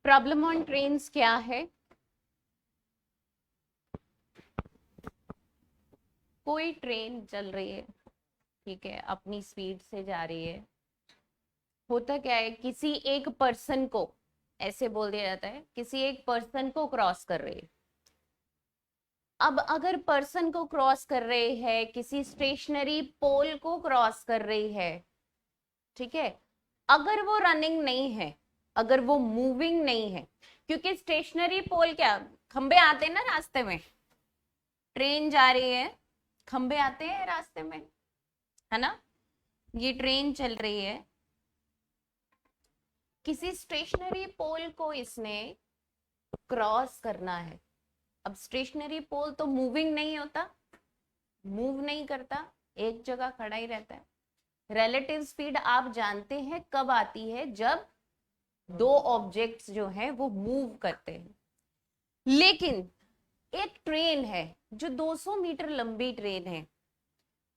Problem on trains क्या है? कोई ट्रेन चल रही है, ठीक है, अपनी स्पीड से जा रही है। होता क्या है, किसी एक पर्सन को, ऐसे बोल दिया जाता है, किसी एक पर्सन को क्रॉस कर रही है। अब अगर पर्सन को क्रॉस कर रहे हैं, किसी स्टेशनरी पोल को क्रॉस कर रही है, ठीक है, अगर वो रनिंग नहीं है, अगर वो मूविंग नहीं है, क्योंकि स्टेशनरी पोल क्या, खंबे आते हैं ना रास्ते में, ट्रेन जा रही है, खंबे आते हैं रास्ते में, है ना। ये ट्रेन चल रही है, किसी स्टेशनरी पोल को इसने क्रॉस करना है। अब स्टेशनरी पोल तो मूविंग नहीं होता, मूव नहीं करता, एक जगह खड़ा ही रहता है। रिलेटिव स्पीड आप जानते हैं कब आती है, जब दो ऑब्जेक्ट्स जो हैं वो मूव करते हैं। लेकिन एक ट्रेन है जो 200 मीटर लंबी ट्रेन है,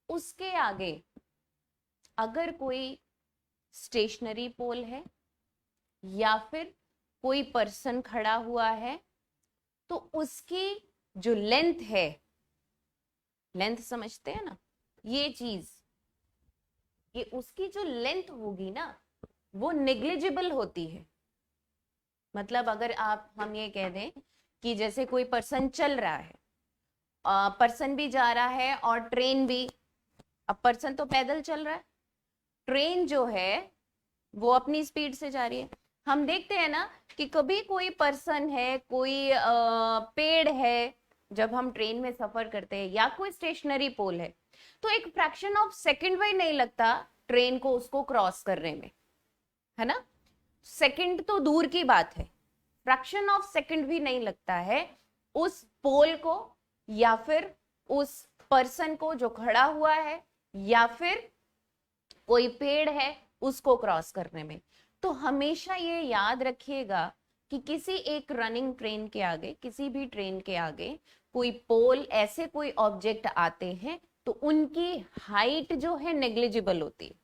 उसके आगे अगर कोई स्टेशनरी पोल है या फिर कोई पर्सन खड़ा हुआ है, तो उसकी जो लेंथ है, लेंथ समझते हैं ना, ये चीज, ये उसकी जो लेंथ होगी ना, वो नेग्लिजिबल होती है। मतलब अगर हम ये कह दें कि जैसे कोई पर्सन चल रहा है, पर्सन भी जा रहा है और ट्रेन भी। अब पर्सन तो पैदल चल रहा है, ट्रेन जो है वो अपनी स्पीड से जा रही है। हम देखते हैं ना कि कभी कोई पर्सन है, कोई पेड़ है, जब हम ट्रेन में सफर करते हैं, या कोई स्टेशनरी पोल है, तो एक फ्रैक्शन ऑफ सेकंड भी नहीं लगता ट्रेन को उसको क्रॉस करने में, है ना। सेकंड तो दूर की बात है, फ्रैक्शन ऑफ सेकंड भी नहीं लगता है उस पोल को या फिर उस पर्सन को जो खड़ा हुआ है, या फिर कोई पेड़ है उसको क्रॉस करने में। तो हमेशा ये याद रखिएगा कि किसी एक रनिंग ट्रेन के आगे, किसी भी ट्रेन के आगे कोई पोल, ऐसे कोई ऑब्जेक्ट आते हैं, तो उनकी हाइट जो है नेग्लिजिबल होती है।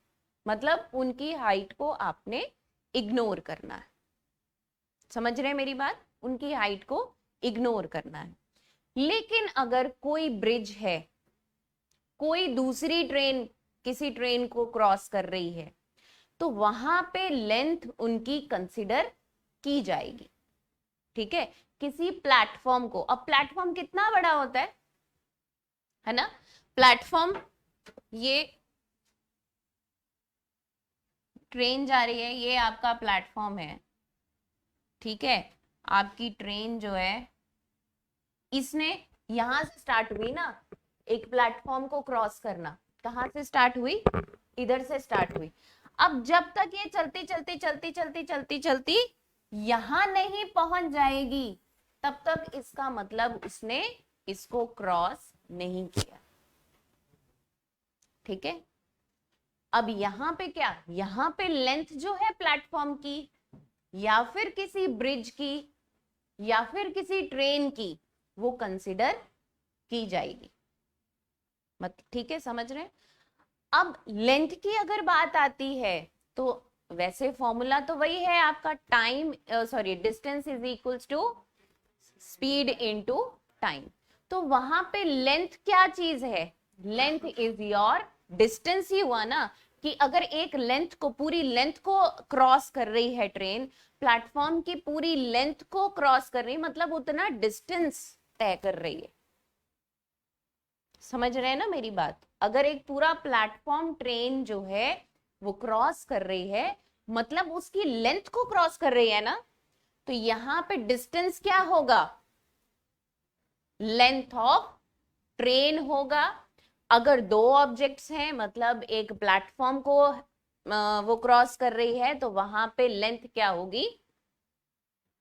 मतलब उनकी हाइट को आपने इग्नोर करना है। समझ रहे हैं मेरी बात? उनकी हाइट को इग्नोर करना है। लेकिन अगर कोई ब्रिज है, कोई दूसरी ट्रेन किसी ट्रेन को क्रॉस कर रही है, तो वहां पे लेंथ उनकी कंसिडर की जाएगी, ठीक है। किसी प्लेटफॉर्म को, अब प्लेटफॉर्म कितना बड़ा होता है ना। प्लेटफॉर्म, ये ट्रेन जा रही है, ये आपका प्लेटफॉर्म है, ठीक है। आपकी ट्रेन जो है, इसने यहां से स्टार्ट हुई ना, एक प्लेटफॉर्म को क्रॉस करना, कहां से स्टार्ट हुई, इधर से स्टार्ट हुई। अब जब तक ये चलती चलती चलती चलती चलती चलती यहां नहीं पहुंच जाएगी, तब तक इसका मतलब उसने इसको क्रॉस नहीं किया, ठीक है। अब यहां पे क्या, यहां पे लेंथ जो है प्लेटफॉर्म की, या फिर किसी ब्रिज की, या फिर किसी ट्रेन की, वो कंसिडर की जाएगी। मतलब ठीक है, समझ रहे हैं। अब लेंथ की अगर बात आती है, तो वैसे फॉर्मूला तो वही है आपका, time sorry distance is equals to speed into time. तो वहां पे लेंथ क्या चीज है, लेंथ इज योर डिस्टेंस ही हुआ ना, कि अगर एक लेंथ को, पूरी लेंथ को क्रॉस कर रही है ट्रेन, प्लेटफॉर्म की पूरी लेंथ को क्रॉस कर रही, मतलब उतना डिस्टेंस तय कर रही है। समझ रहे हैं ना मेरी बात? अगर एक पूरा प्लेटफॉर्म ट्रेन जो है वो क्रॉस कर रही है, मतलब उसकी लेंथ को क्रॉस कर रही है ना, तो यहां पे डिस्टेंस क्या होगा, लेंथ ऑफ ट्रेन होगा। अगर दो ऑब्जेक्ट्स हैं, मतलब एक प्लेटफॉर्म को वो क्रॉस कर रही है, तो वहां पे लेंथ क्या होगी,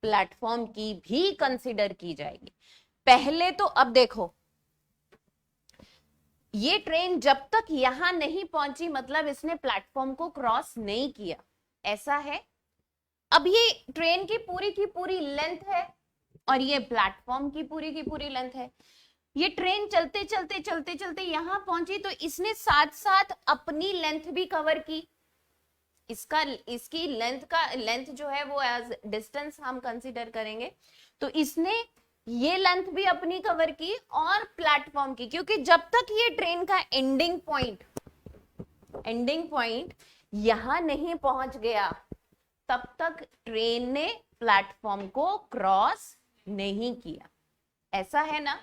प्लेटफॉर्म की भी कंसिडर की जाएगी। पहले तो अब देखो, ये ट्रेन जब तक यहां नहीं पहुंची, मतलब इसने प्लेटफॉर्म को क्रॉस नहीं किया, ऐसा है। अब ये ट्रेन की पूरी लेंथ है, और ये प्लेटफॉर्म की पूरी लेंथ है। ये ट्रेन चलते चलते चलते चलते यहां पहुंची, तो इसने साथ साथ अपनी लेंथ भी कवर की, इसकी लेंथ जो है वो एज डिस्टेंस हम कंसीडर करेंगे। तो इसने ये लेंथ भी अपनी कवर की और प्लेटफॉर्म की, क्योंकि जब तक ये ट्रेन का एंडिंग पॉइंट यहां नहीं पहुंच गया तब तक ट्रेन ने प्लेटफॉर्म को क्रॉस नहीं किया। ऐसा है ना?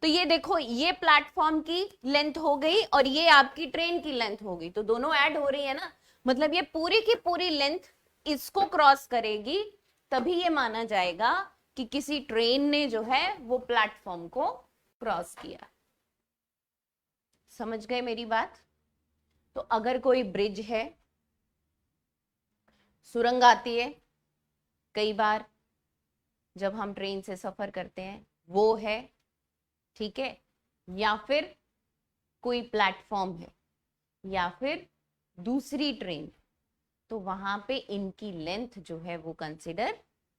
तो ये देखो, ये प्लेटफॉर्म की लेंथ हो गई और ये आपकी ट्रेन की लेंथ हो गई, तो दोनों ऐड हो रही है ना, मतलब ये पूरी की पूरी लेंथ इसको क्रॉस करेगी, तभी ये माना जाएगा कि किसी ट्रेन ने जो है वो प्लेटफॉर्म को क्रॉस किया। समझ गए मेरी बात? तो अगर कोई ब्रिज है, सुरंग आती है कई बार जब हम ट्रेन से सफर करते हैं, वो है, ठीक है, या फिर कोई प्लेटफॉर्म है या फिर दूसरी ट्रेन, तो वहां पे इनकी लेंथ जो है वो कंसिडर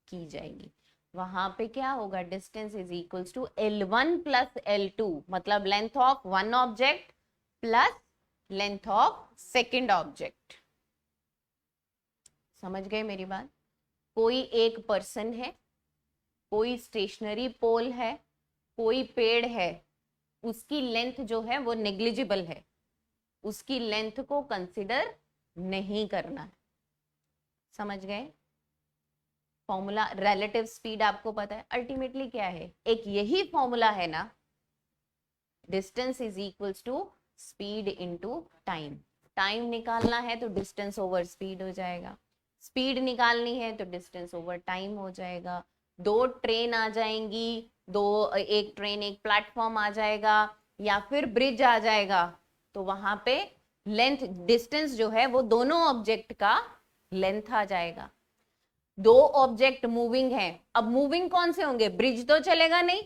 की जाएगी। वहां पे क्या होगा, distance is equals to L1 plus L2, मतलब length of one object plus length of second object. समझ गए मेरी बात? कोई एक पर्सन है, कोई स्टेशनरी पोल है, कोई पेड़ है, उसकी लेंथ जो है वो नेग्लिजिबल है, उसकी लेंथ को कंसिडर नहीं करना है। समझ गए? फॉर्मूला रिलेटिव स्पीड आपको पता है अल्टीमेटली क्या है, एक यही फॉर्मूला है ना, distance is equals to speed into time. Time निकालना है तो डिस्टेंस ओवर स्पीड हो जाएगा, स्पीड निकालनी है तो डिस्टेंस ओवर टाइम हो जाएगा। दो ट्रेन आ जाएंगी, एक ट्रेन एक प्लेटफॉर्म आ जाएगा या फिर ब्रिज आ जाएगा, तो वहां पे लेंथ डिस्टेंस जो है वो दोनों ऑब्जेक्ट का लेंथ आ जाएगा। दो ऑब्जेक्ट मूविंग है, अब मूविंग कौन से होंगे, ब्रिज तो चलेगा नहीं,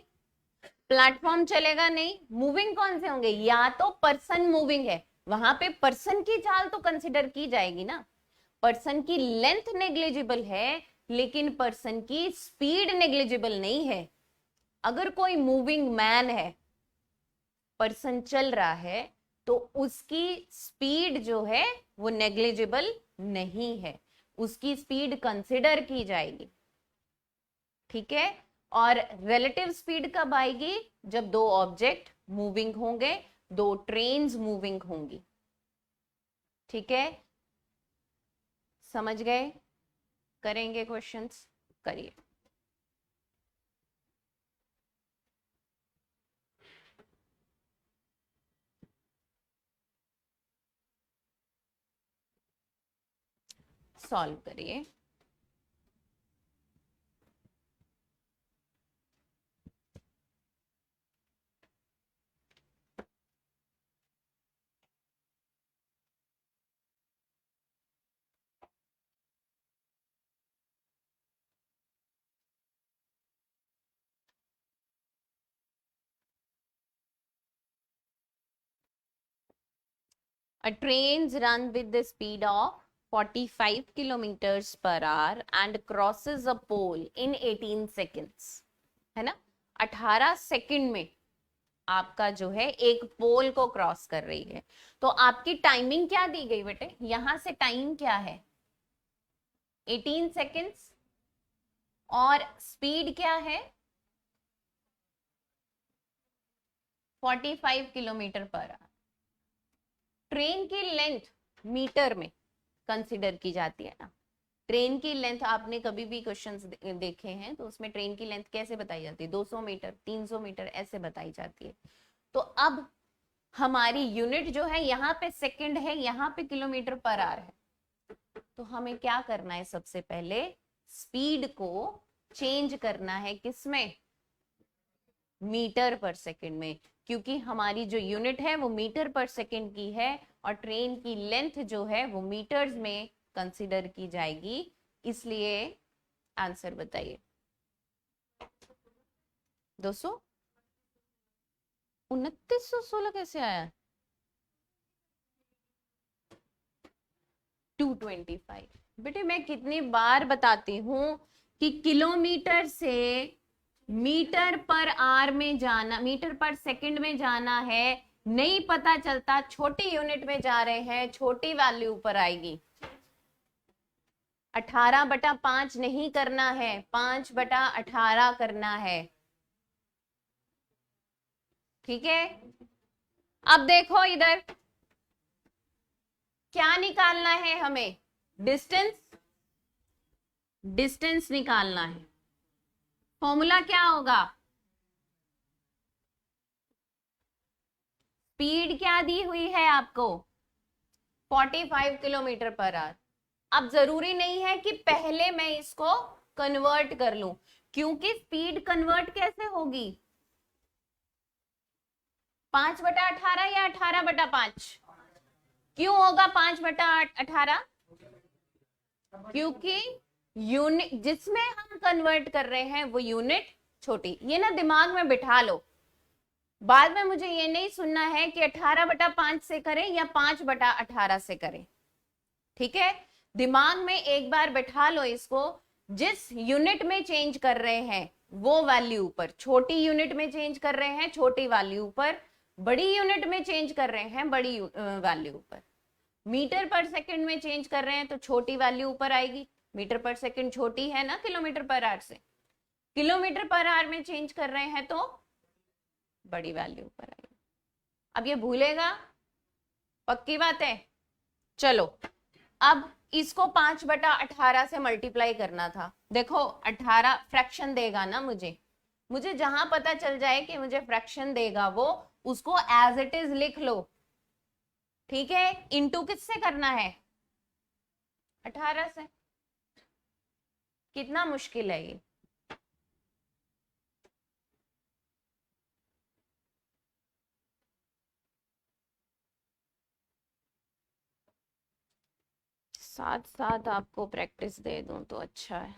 प्लेटफॉर्म चलेगा नहीं, मूविंग कौन से होंगे, या तो पर्सन मूविंग है, वहां पे पर्सन की चाल तो कंसिडर की जाएगी ना। पर्सन की लेंथ नेग्लिजिबल है लेकिन पर्सन की स्पीड नेग्लिजिबल नहीं है। अगर कोई मूविंग मैन है, पर्सन चल रहा है, तो उसकी स्पीड जो है वो नेग्लिजिबल नहीं है, उसकी स्पीड कंसिडर की जाएगी, ठीक है। और रिलेटिव स्पीड कब आएगी, जब दो ऑब्जेक्ट मूविंग होंगे, दो ट्रेन्स मूविंग होंगी, ठीक है। समझ गए? करेंगे क्वेश्चंस, करिए। सॉल्व करिए। A train runs with the speed of 45 kilometers per hour and crosses a pole in 18 seconds, है ना। 18 सेकंड में आपका जो है एक पोल को क्रॉस कर रही है, तो आपकी टाइमिंग क्या दी गई बेटे, यहां से टाइम क्या है 18 सेकंड्स, और स्पीड क्या है 45 किलोमीटर पर आवर। ट्रेन की लेंथ मीटर में कंसिडर की जाती है ना। ट्रेन की लेंथ आपने कभी भी क्वेश्चंस देखे हैं तो उसमें ट्रेन की लेंथ कैसे बताई जाती है, 200 मीटर 300 मीटर ऐसे बताई जाती है। तो अब हमारी यूनिट जो है यहाँ पे सेकंड है, यहाँ पे किलोमीटर पर आवर है, तो हमें क्या करना है, सबसे पहले स्पीड को चेंज करना है किसमें, मीटर पर सेकंड में, क्योंकि हमारी जो यूनिट है वो मीटर पर सेकंड की है और ट्रेन की लेंथ जो है वो मीटर्स में कंसीडर की जाएगी, इसलिए आंसर बताइए। 200 2916 कैसे आया, 225। बेटे मैं कितनी बार बताती हूँ कि किलोमीटर से मीटर पर आवर में जाना, मीटर पर सेकंड में जाना है, नहीं पता चलता, छोटी यूनिट में जा रहे हैं, छोटी वैल्यू पर आएगी। 18/5 नहीं करना है, 5/18 करना है। ठीक है, अब देखो इधर क्या निकालना है हमें, डिस्टेंस, डिस्टेंस निकालना है। फॉर्मूला क्या होगा, स्पीड क्या दी हुई है आपको, 45 किलोमीटर पर आवर। अब जरूरी नहीं है कि पहले मैं इसको कन्वर्ट कर लूं, क्योंकि स्पीड कन्वर्ट कैसे होगी, 5/18 या 18/5? क्यों होगा 5/18? क्योंकि यूनिट जिसमें हम कन्वर्ट कर रहे हैं वो यूनिट छोटी। ये ना दिमाग में बिठा लो, बाद में मुझे ये नहीं सुनना है कि 18/5 से करें या 5/18 से करें। ठीक है, दिमाग में एक बार बिठा लो इसको, जिस यूनिट में चेंज कर रहे हैं वो वैल्यू पर, छोटी यूनिट में चेंज कर रहे हैं छोटी वैल्यू पर, बड़ी यूनिट में चेंज कर रहे हैं बड़ी वैल्यू पर। मीटर पर सेकंड में चेंज कर रहे हैं तो छोटी वैल्यू ऊपर आएगी, मीटर पर सेकंड छोटी है ना किलोमीटर पर आवर से। किलोमीटर पर आवर में चेंज कर रहे हैं तो बड़ी वैल्यू ऊपर आएगी। अब ये भूलेगा, पक्की बात है। चलो अब इसको 5/18 से मल्टीप्लाई करना था। देखो 18 फ्रैक्शन देगा ना मुझे जहां पता चल जाए कि मुझे फ्रैक्शन देगा वो उसको एज इट इज लिख लो। ठीक है, इनटू किससे करना है, 18 से। कितना मुश्किल है ये, साथ साथ आपको प्रैक्टिस दे दूं तो अच्छा है।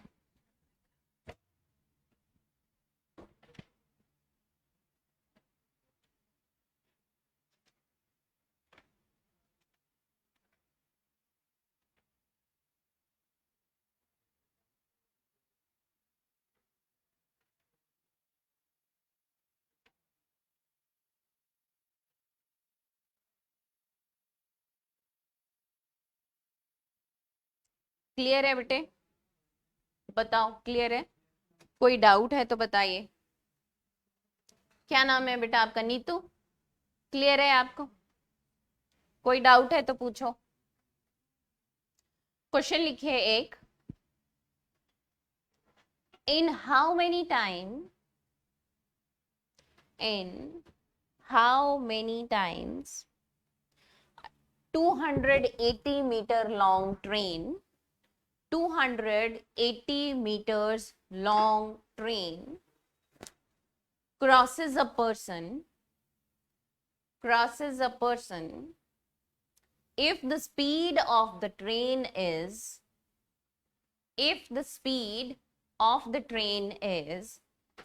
क्लियर है बेटे, बताओ क्लियर है, कोई डाउट है तो बताइए। क्या नाम है बेटा आपका, नीतू? क्लियर है आपको, कोई डाउट है तो पूछो। क्वेश्चन लिखिए एक, in how many times 280 metre long train 280 meters long train crosses a person if the speed of the train is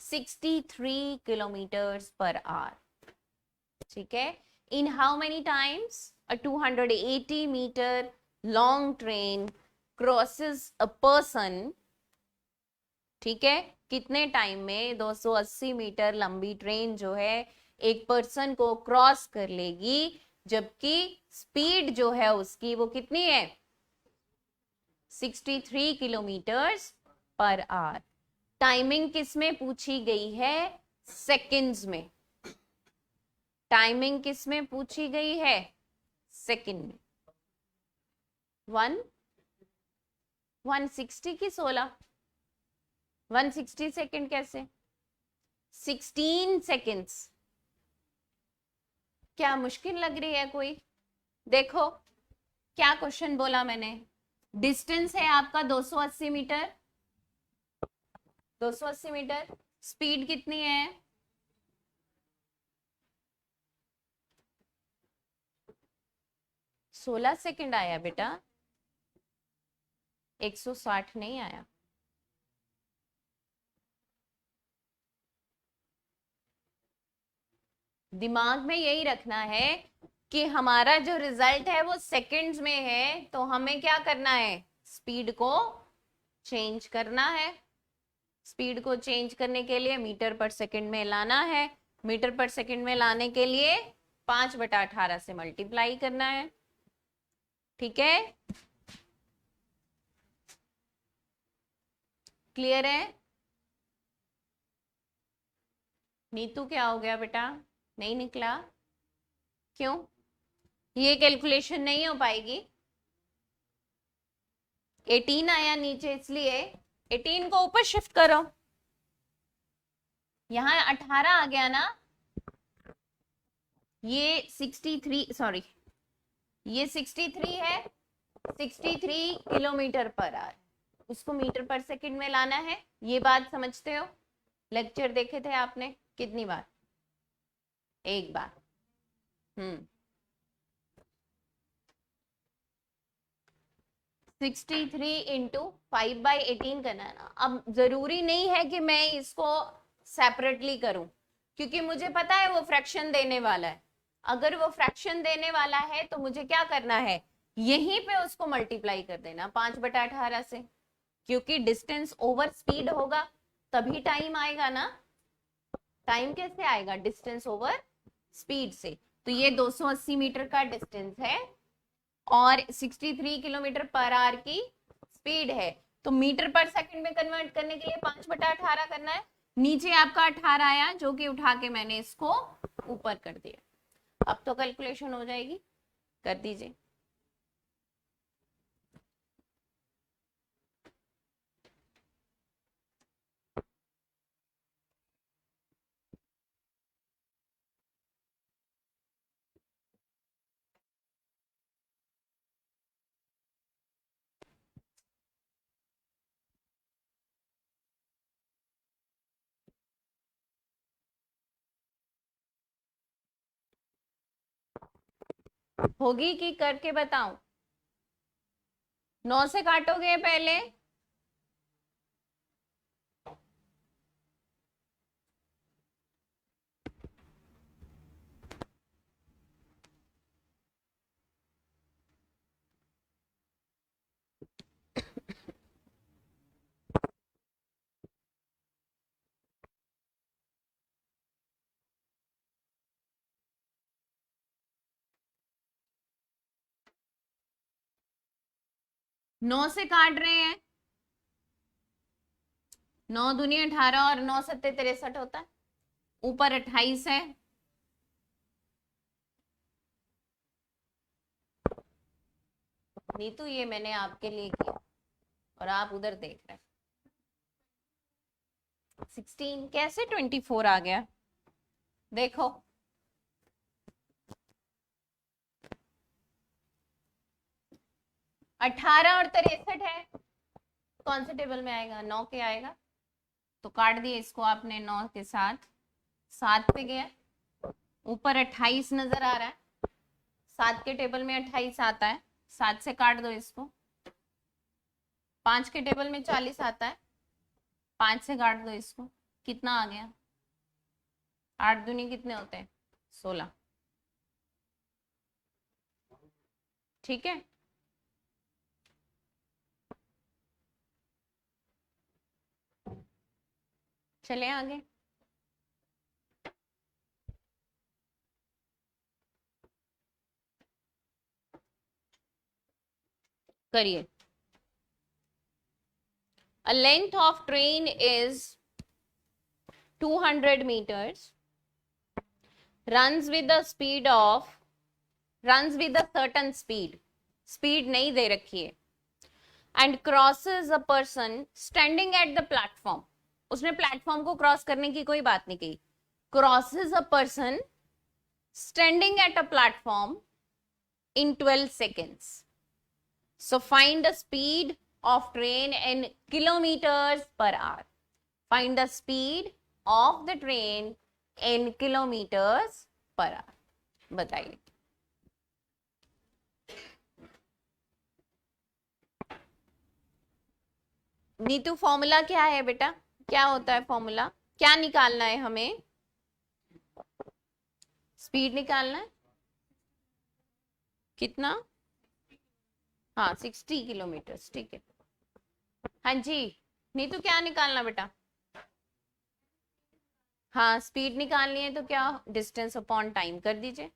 63 kilometers per hour. ठीक है, in how many times a 280 meter long train crosses a person, ठीक है, कितने time में 280 metre लंबी train जो है एक पर्सन को क्रॉस कर लेगी, जबकि स्पीड जो है उसकी वो कितनी है, 63 किलोमीटर्स पर आवर। टाइमिंग किस में पूछी गई है, सेकंड्स में। टाइमिंग किस में पूछी गई है, सेकंड में। 160 की 16, 160 सेकंड कैसे, 16 सेकंड्स। क्या मुश्किल लग रही है कोई? देखो क्या क्वेश्चन बोला मैंने, डिस्टेंस है आपका 280 मीटर, 280 मीटर, स्पीड कितनी है, 16 सेकंड आया बेटा, 160 नहीं आया। दिमाग में यही रखना है कि हमारा जो रिजल्ट है वो सेकंड्स में है, तो हमें क्या करना है, स्पीड को चेंज करना है। स्पीड को चेंज करने के लिए मीटर पर सेकंड में लाना है, मीटर पर सेकंड में लाने के लिए 5/18 से मल्टीप्लाई करना है। ठीक है, क्लियर है? नीतू क्या हो गया बेटा, नहीं निकला क्यों? ये कैलकुलेशन नहीं हो पाएगी। 18 आया नीचे इसलिए 18 को ऊपर शिफ्ट करो। यहां 18 आ गया ना, ये 63 सॉरी ये 63 है, 63 किलोमीटर पर आवर, उसको मीटर पर सेकंड में लाना है। ये बात समझते हो? लेक्चर देखे थे आपने कितनी बार? एक बार। 63 इंटू 5/18 करना है ना। अब जरूरी नहीं है कि मैं इसको सेपरेटली करूं, क्योंकि मुझे पता है वो फ्रैक्शन देने वाला है। अगर वो फ्रैक्शन देने वाला है तो मुझे क्या करना है, यहीं पे उसको मल्टीप्लाई कर देना 5/18 से, क्योंकि डिस्टेंस ओवर स्पीड होगा तभी टाइम आएगा ना। टाइम कैसे आएगा? डिस्टेंस ओवर स्पीड से। तो ये 280 मीटर का डिस्टेंस है और 63 किलोमीटर पर आवर की स्पीड है। तो मीटर पर सेकंड में कन्वर्ट करने के लिए 5/18 करना है। नीचे आपका 18 आया, जो कि उठा के मैंने इसको ऊपर कर दिया। अब तो कैलकुलेशन हो जाएगी, कर दीजिए। होगी कि करके बताऊं? 9 से काटोगे पहले? नौ से काट रहे हैं, 9 दूनी 18 और 9 सत्ते 63 होता है, ऊपर 28 है। नीतू ये मैंने आपके लिए किया और आप उधर देख रहे हैं। 16 कैसे 24 आ गया? देखो 18 और 63 है, कौन से टेबल में आएगा? 9 के आएगा। तो काट दिए इसको आपने 9 के साथ, 7 पे गया, ऊपर 28 नजर आ रहा है, 7 के टेबल में 28 आता है, 7 से काट दो इसको। 5 के टेबल में 40 आता है, 5 से काट दो इसको। कितना आ गया? 8 दूनी कितने होते हैं? 16। ठीक है, चले आगे। करिए। A length of train is 200 meters, runs with a certain speed, speed नहीं दे रखी है, and crosses a person standing at the platform. उसने प्लेटफॉर्म को क्रॉस करने की कोई बात नहीं कही, crosses a person standing at a platform in 12 seconds. So find the speed of train in kilometers per hour. Find the speed of the train in kilometers per hour. बताइए। Neetu formula क्या है बेटा? क्या होता है फॉर्मूला? क्या निकालना है हमें? स्पीड निकालना है। कितना? हाँ 60 किलोमीटर, ठीक है। हाँ जी नीतू क्या निकालना बेटा? हाँ स्पीड निकालनी है तो क्या, डिस्टेंस अपॉन टाइम कर दीजिए।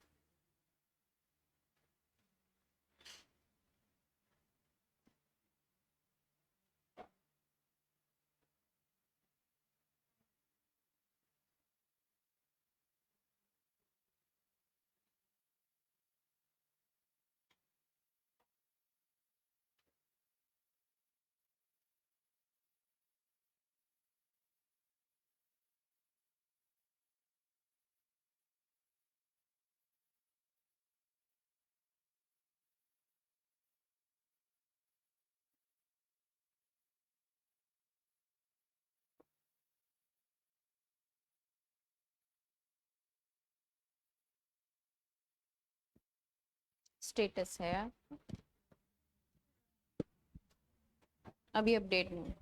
स्टेटस है, अभी अपडेट नहीं।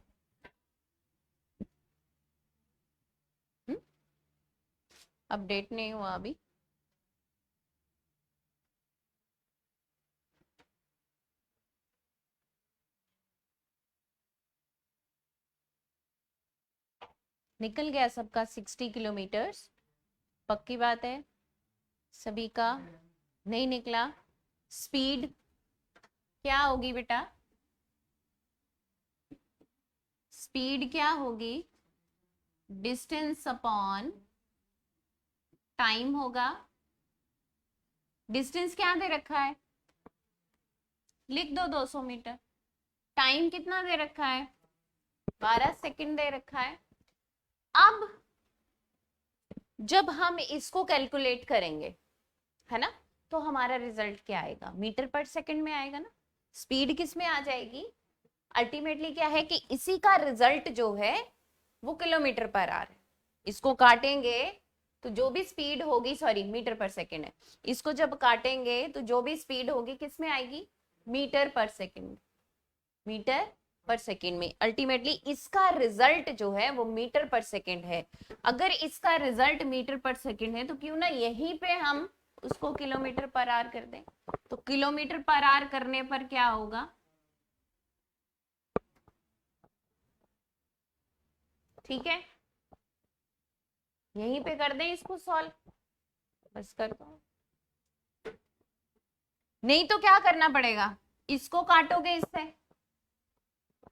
अपडेट नहीं हुआ अभी। निकल गया सबका 60 किलोमीटर, पक्की बात है सभी का। नहीं निकला। स्पीड क्या होगी बेटा? स्पीड क्या होगी? डिस्टेंस अपॉन टाइम होगा। डिस्टेंस क्या दे रखा है? लिख दो 200 मीटर। टाइम कितना दे रखा है? 12 सेकंड दे रखा है। अब जब हम इसको कैलकुलेट करेंगे, है ना, तो हमारा रिजल्ट क्या आएगा? मीटर पर सेकंड में आएगा ना। स्पीड किस में आ जाएगी? अल्टीमेटली क्या है कि इसी का रिजल्ट जो है वो किलोमीटर पर आवर है। इसको काटेंगे तो जो भी स्पीड होगी, सॉरी मीटर पर सेकंड है, इसको जब काटेंगे तो जो भी स्पीड होगी किस में आएगी? मीटर पर सेकंड। मीटर पर सेकंड में अल्टीमेटली इसका रिजल्ट जो है वो मीटर पर सेकंड है। अगर इसका रिजल्ट मीटर पर सेकंड है तो क्यों ना यहीं पे हम उसको किलोमीटर पर आवर कर दें। तो किलोमीटर पर आवर करने पर क्या होगा? ठीक है, यहीं पे कर दें इसको सॉल्व, बस कर दो। नहीं तो क्या करना पड़ेगा? इसको काटोगे इससे,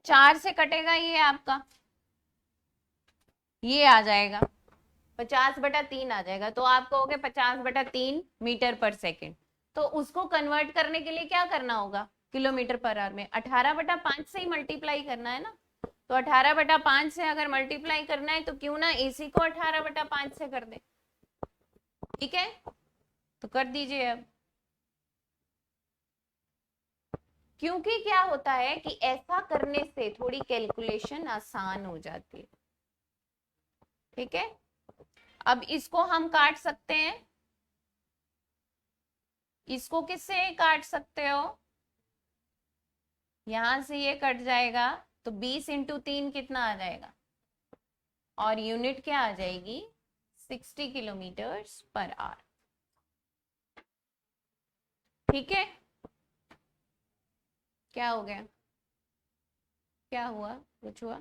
4 से कटेगा ये आपका, ये आ जाएगा 50/3 आ जाएगा। तो आप कहोगे 50/3 मीटर पर सेकंड। तो उसको कन्वर्ट करने के लिए क्या करना होगा? किलोमीटर पर आवर में 18/5 से ही मल्टीप्लाई करना है ना। तो 18/5 से अगर मल्टीप्लाई करना है तो क्यों ना इसी को 18/5 से कर दे। ठीक है, तो कर दीजिए अब। क्योंकि क्या होता है कि ऐसा करने से थोड़ी कैलकुलेशन आसान हो जाती है। ठीक है, अब इसको हम काट सकते हैं। इसको किससे काट सकते हो? यहां से ये कट जाएगा तो 20 × 3 कितना आ जाएगा? और यूनिट क्या आ जाएगी? 60 किलोमीटर पर आवर। ठीक है, क्या हो गया? क्या हुआ? कुछ हुआ?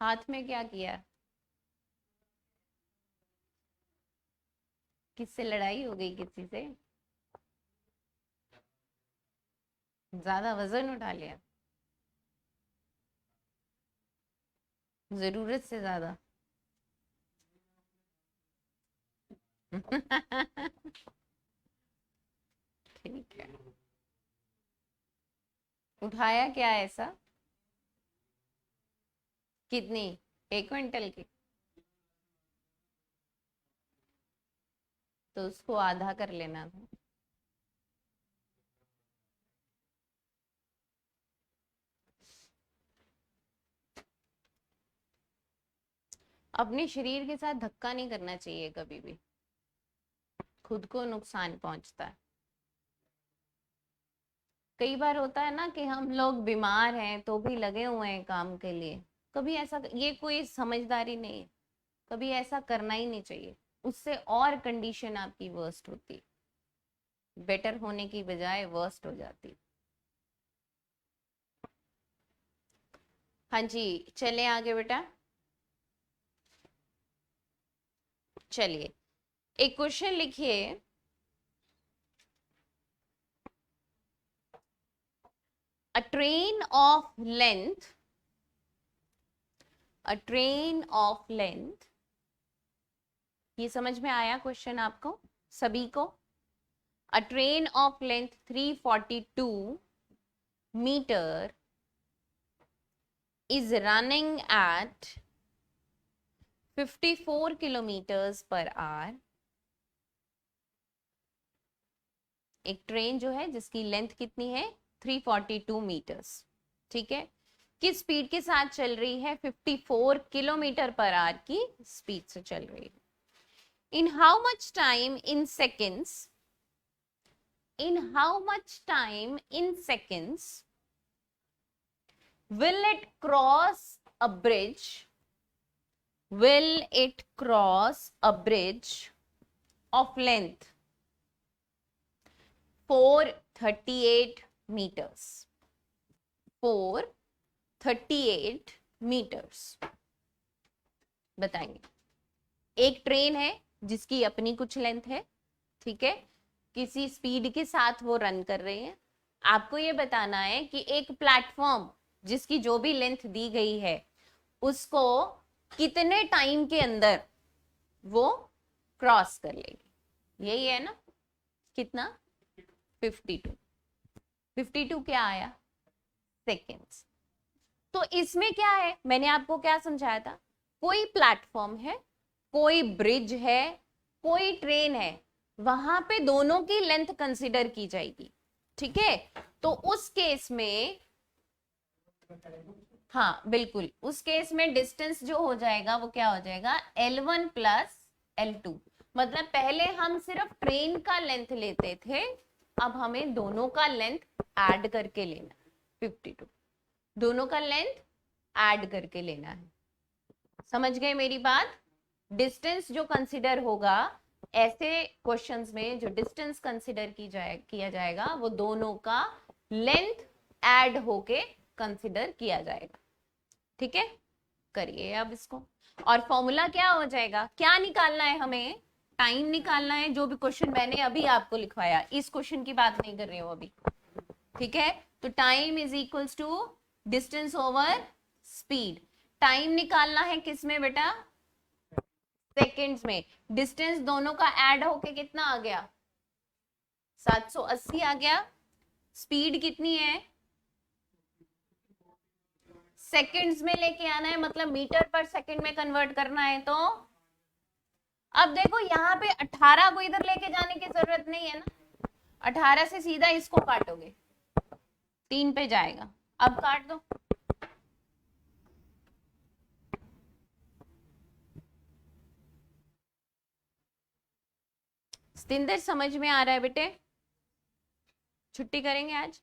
हाथ में क्या किया? किससे लड़ाई हो गई? किसी से ज्यादा वजन उठा लिया? जरूरत से ज्यादा? ठीक है, उठाया क्या ऐसा? कितनी? 1 क्विंटल की? तो उसको आधा कर लेना था। अपने शरीर के साथ धक्का नहीं करना चाहिए कभी भी, खुद को नुकसान पहुंचता है। कई बार होता है ना कि हम लोग बीमार हैं तो भी लगे हुए हैं काम के लिए। कभी ऐसा, ये कोई समझदारी नहीं है। कभी ऐसा करना ही नहीं चाहिए, उससे और कंडीशन आपकी वर्स्ट होती, बेटर होने की बजाय वर्स्ट हो जाती। हाँ जी, चले आगे बेटा। चलिए एक क्वेश्चन लिखिए। A train of length, a train of length, ये समझ में आया क्वेश्चन आपको सभी को? A train of length 342 meter is running at 54 kilometers per hour। एक ट्रेन जो है जिसकी लेंथ कितनी है? 342 मीटर्स। ठीक है, किस स्पीड के साथ चल रही है? 54 किलोमीटर पर आवर की स्पीड से चल रही है। In how much time in seconds in how much time in seconds will it cross a bridge, will it cross a bridge of length 438 meters, 438 meters। बताएंगे। एक ट्रेन है जिसकी अपनी कुछ लेंथ है, ठीक है, किसी स्पीड के साथ वो रन कर रही है। आपको ये बताना है कि एक प्लेटफॉर्म जिसकी जो भी लेंथ दी गई है उसको कितने टाइम के अंदर वो क्रॉस कर लेगी। यही है ना, कितना 52। 52 क्या आया, सेकेंड्स। तो इसमें क्या है, मैंने आपको क्या समझाया था, कोई प्लेटफॉर्म है, कोई ब्रिज है, कोई ट्रेन है, वहां पे दोनों की लेंथ कंसीडर की जाएगी, ठीक है। तो उस केस में, हाँ बिल्कुल, उस केस में डिस्टेंस जो हो जाएगा वो क्या हो जाएगा, L1 प्लस L2। मतलब पहले हम सिर्फ ट्रेन का लेंथ लेते थे, अब हमें दोनों का लेंथ ऐड करके लेना, 52 दोनों का लेंथ ऐड करके लेना है। समझ गए मेरी बात। डिस्टेंस जो कंसिडर होगा ऐसे क्वेश्चंस में, जो डिस्टेंस कंसिडर किया जाएगा वो दोनों का लेंथ ऐड होके कंसिडर किया जाएगा, ठीक है। करिए अब इसको, और फॉर्मूला क्या हो जाएगा, क्या निकालना है हमें, टाइम निकालना है। जो भी क्वेश्चन मैंने अभी आपको लिखवाया, इस क्वेश्चन की बात नहीं कर रही हूं अभी, ठीक है। तो time is equals to distance over speed. Time निकालना है किसमें बेटा, सेकेंड्स में। डिस्टेंस दोनों का ऐड होके कितना आ गया, 780 आ गया। स्पीड कितनी है, सेकेंड्स में लेके आना है, मतलब मीटर पर सेकेंड में कन्वर्ट करना है। तो अब देखो यहाँ पे 18 को इधर लेके जाने की जरूरत नहीं है ना, 18 से सीधा इसको काटोगे, 3 पे जाएगा। अब काट दो, सतिंदर समझ में आ रहा है बेटे, छुट्टी करेंगे आज।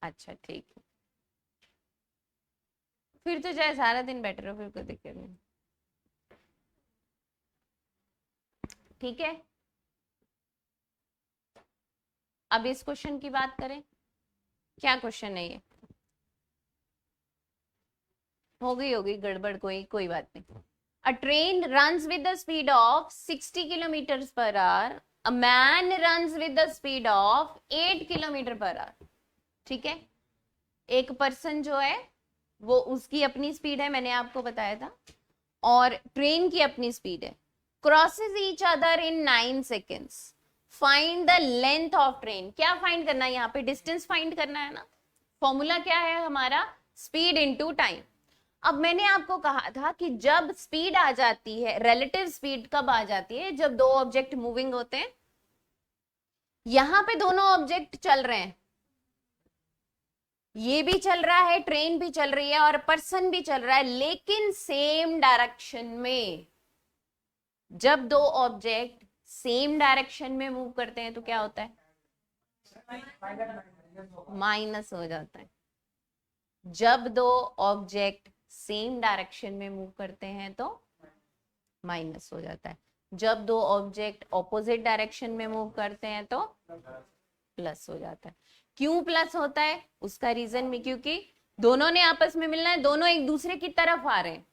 अच्छा ठीक है, फिर तो चाहे सारा दिन बैठे रहो, फिर कोई दिक्कत नहीं, ठीक है। अब इस क्वेश्चन की बात करें, क्या क्वेश्चन है ये, होगी गड़बड़, कोई बात नहीं। A train runs with the speed of 60 kilometers per hour. A man runs with the speed of 8 kilometer per hour. ठीक है, एक पर्सन जो है वो, उसकी अपनी स्पीड है, मैंने आपको बताया था, और ट्रेन की अपनी स्पीड है। Crosses each other in 9 seconds. Find the length of train. क्या फाइंड करना है यहाँ पे, डिस्टेंस फाइंड करना है ना। फॉर्मूला क्या है हमारा, स्पीड इनटू टाइम। अब मैंने आपको कहा था कि जब स्पीड आ जाती है, रिलेटिव स्पीड कब आ जाती है, जब दो ऑब्जेक्ट मूविंग होते हैं। यहां पे दोनों ऑब्जेक्ट चल रहे हैं, ये भी चल रहा है, ट्रेन भी चल रही है और पर्सन भी चल रहा है, लेकिन सेम डायरेक्शन में। जब दो ऑब्जेक्ट सेम डायरेक्शन में मूव करते हैं तो क्या होता है, माइनस हो जाता है। जब दो ऑब्जेक्ट सेम डायरेक्शन में मूव करते हैं तो माइनस हो जाता है। जब दो ऑब्जेक्ट ऑपोजिट डायरेक्शन में मूव करते हैं तो प्लस हो जाता है। क्यों प्लस होता है, उसका रीजन भी, क्योंकि दोनों ने आपस में मिलना है, दोनों एक दूसरे की तरफ आ रहे हैं,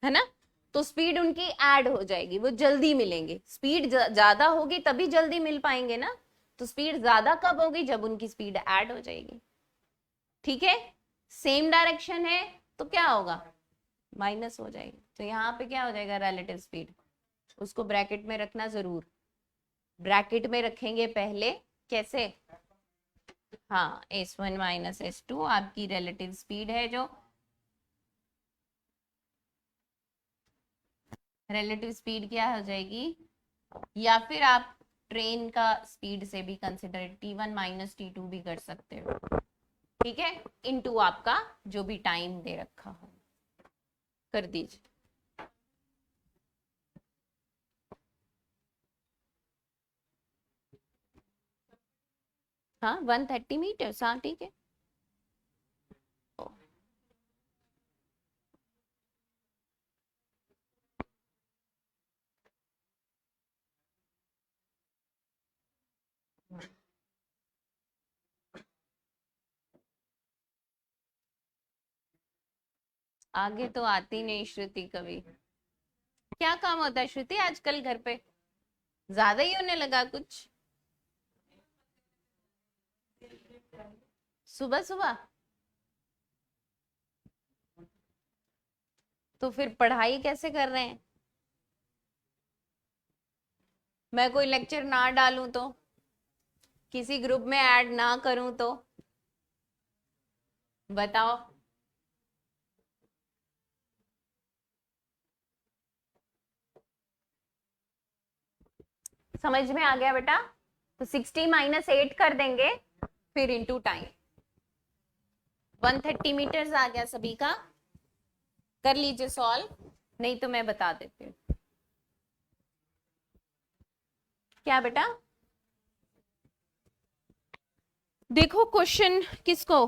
है ना। तो स्पीड उनकी ऐड हो जाएगी, वो जल्दी मिलेंगे। स्पीड ज्यादा होगी तभी जल्दी मिल पाएंगे ना। तो स्पीड ज्यादा कब होगी, जब उनकी स्पीड ऐड हो जाएगी, ठीक है। सेम डायरेक्शन है तो क्या होगा, माइनस हो जाएगी। तो यहाँ पे क्या हो जाएगा, रिलेटिव स्पीड। उसको ब्रैकेट में रखना जरूर, ब्रैकेट में रखेंगे पहले, कैसे, हाँ, S1 माइनस S2 आपकी रिलेटिव स्पीड है। जो रिलेटिव स्पीड क्या हो जाएगी, या फिर आप ट्रेन का स्पीड से भी कंसिडर T1 माइनस T2 भी कर सकते हो, ठीक है, इनटू आपका जो भी टाइम दे रखा हो, कर दीजिए। हाँ 130 मीटर्स, हाँ ठीक है। आगे तो आती नहीं श्रुति कभी। क्या काम होता है श्रुति आजकल घर पे, ज्यादा ही होने लगा कुछ। सुबह सुबह तो फिर पढ़ाई कैसे कर रहे हैं? मैं कोई लेक्चर ना डालूं तो, किसी ग्रुप में ऐड ना करूं तो बताओ। समझ में आ गया बेटा? तो 60 - 8 कर देंगे, फिर इंटू टाइम। 130 मीटर्स आ गया सभी का। कर लीजिए सॉल्व, नहीं तो मैं बता देती हूँ। क्या बेटा? देखो क्वेश्चन किसको,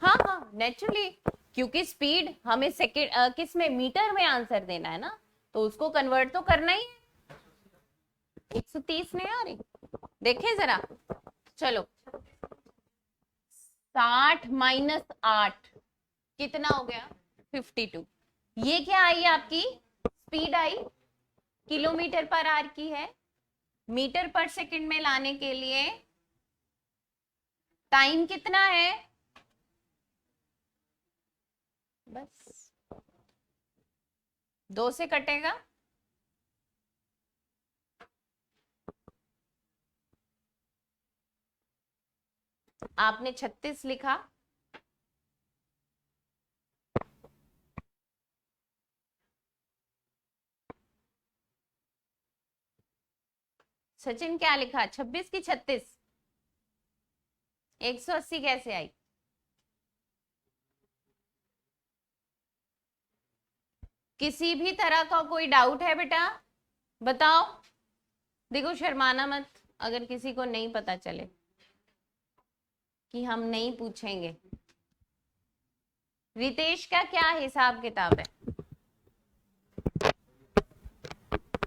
हाँ हाँ नेचुरली, क्योंकि स्पीड हमें सेकेंड किस में, मीटर में आंसर देना है ना, तो उसको कन्वर्ट तो करना ही है। 130 नहीं आ रही, देखे जरा। चलो 60 - 8 कितना हो गया? 52। ये क्या आई आपकी स्पीड आई, किलोमीटर पर आवर की है। मीटर पर सेकंड में लाने के लिए टाइम कितना है? बस 2 से कटेगा। आपने 36 लिखा, सचिन क्या लिखा? 26 की 36? 180 कैसे आई? किसी भी तरह का कोई डाउट है बेटा बताओ। देखो शर्माना मत, अगर किसी को नहीं पता चले कि हम नहीं पूछेंगे। रितेश का क्या हिसाब किताब है?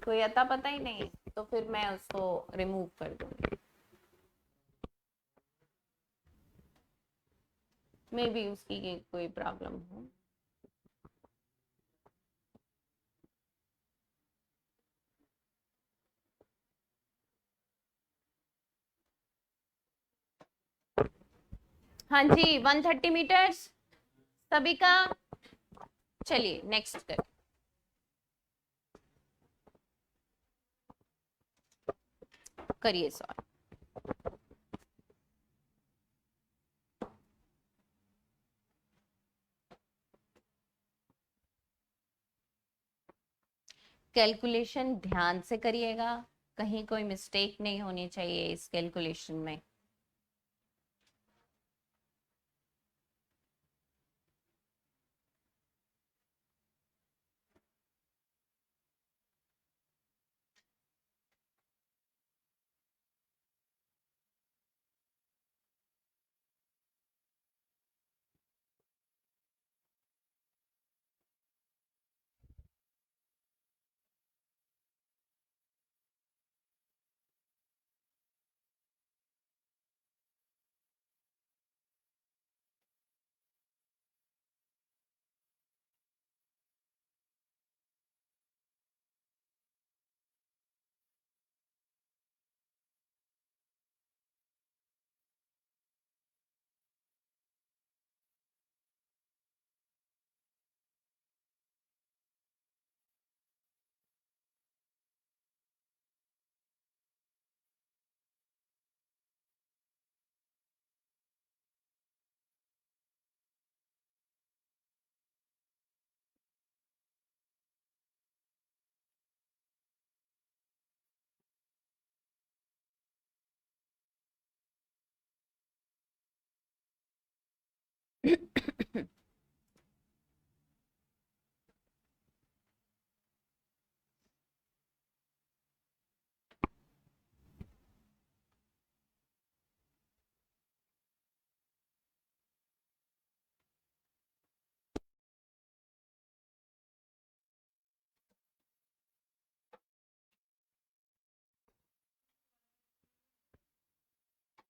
कोई अता पता ही नहीं है तो फिर मैं उसको रिमूव कर दूंगी। मे बी उसकी कोई प्रॉब्लम हो। हाँ जी 130 मीटर्स सभी का। चलिए नेक्स्ट कर, करिए सॉल्व। कैलकुलेशन ध्यान से करिएगा, कहीं कोई मिस्टेक नहीं होनी चाहिए इस कैलकुलेशन में।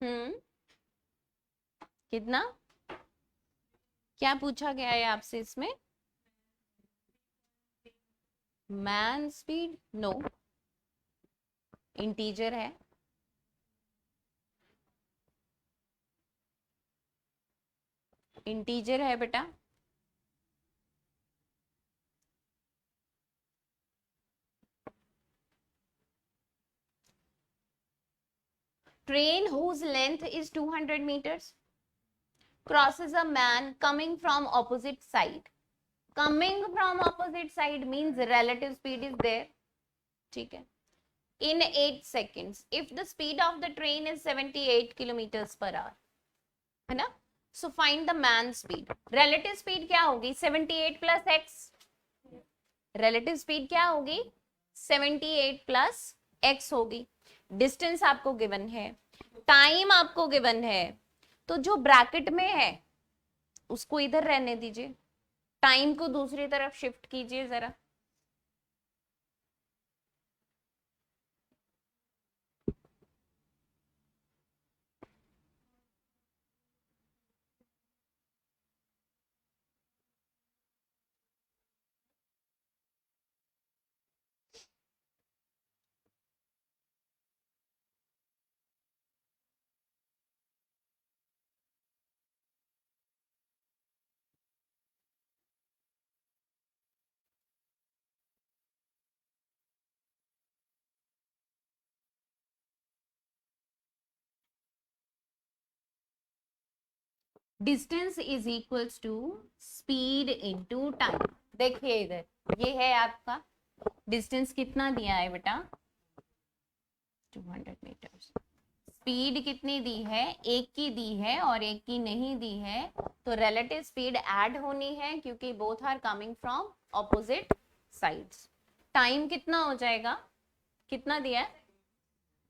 हम्म, कितना? क्या पूछा गया है आपसे इसमें? Man speed? नो, इंटीजर है। इंटीजर है बेटा। Train whose length is 200 meters crosses a man coming from opposite side. Coming from opposite side means relative speed is there. ठीक है। In 8 seconds if the speed of the train is 78 kilometers per hour, है ना? So find the man speed. Relative speed क्या होगी? 78 plus x. Relative speed क्या होगी? 78 plus x होगी। Distance आपको गिवन है, टाइम आपको गिवन है, तो जो ब्रैकेट में है उसको इधर रहने दीजिए, टाइम को दूसरी तरफ शिफ्ट कीजिए जरा। Distance is equals to speed into time. देखिए इधर ये है आपका डिस्टेंस, कितना दिया है बेटा? 200 मीटर्स। स्पीड कितनी दी है? एक की दी है और एक की नहीं दी है, तो रिलेटिव स्पीड ऐड होनी है क्योंकि both are coming from opposite sides. Time कितना हो जाएगा? कितना दिया है?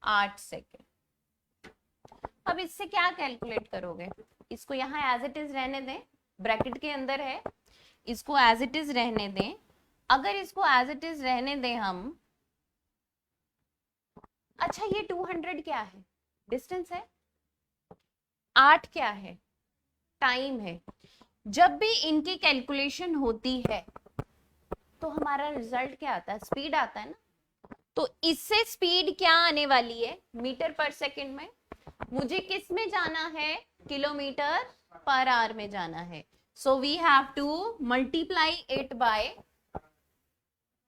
8 सेकेंड। अब इससे क्या कैलकुलेट करोगे? इसको यहाँ एज इट इज रहने दें, ब्रैकेट के अंदर है, इसको एज इट इज रहने दें। अगर इसको एज इट इज रहने दें हम, अच्छा ये 200 क्या है? डिस्टेंस है। 8 क्या है? टाइम है। जब भी इनकी कैलकुलेशन होती है तो हमारा रिजल्ट क्या आता है? स्पीड आता है ना। तो इससे स्पीड क्या आने वाली है? मीटर पर सेकंड में। मुझे किस में जाना है? किलोमीटर पर आवर में जाना है। So we have to multiply it by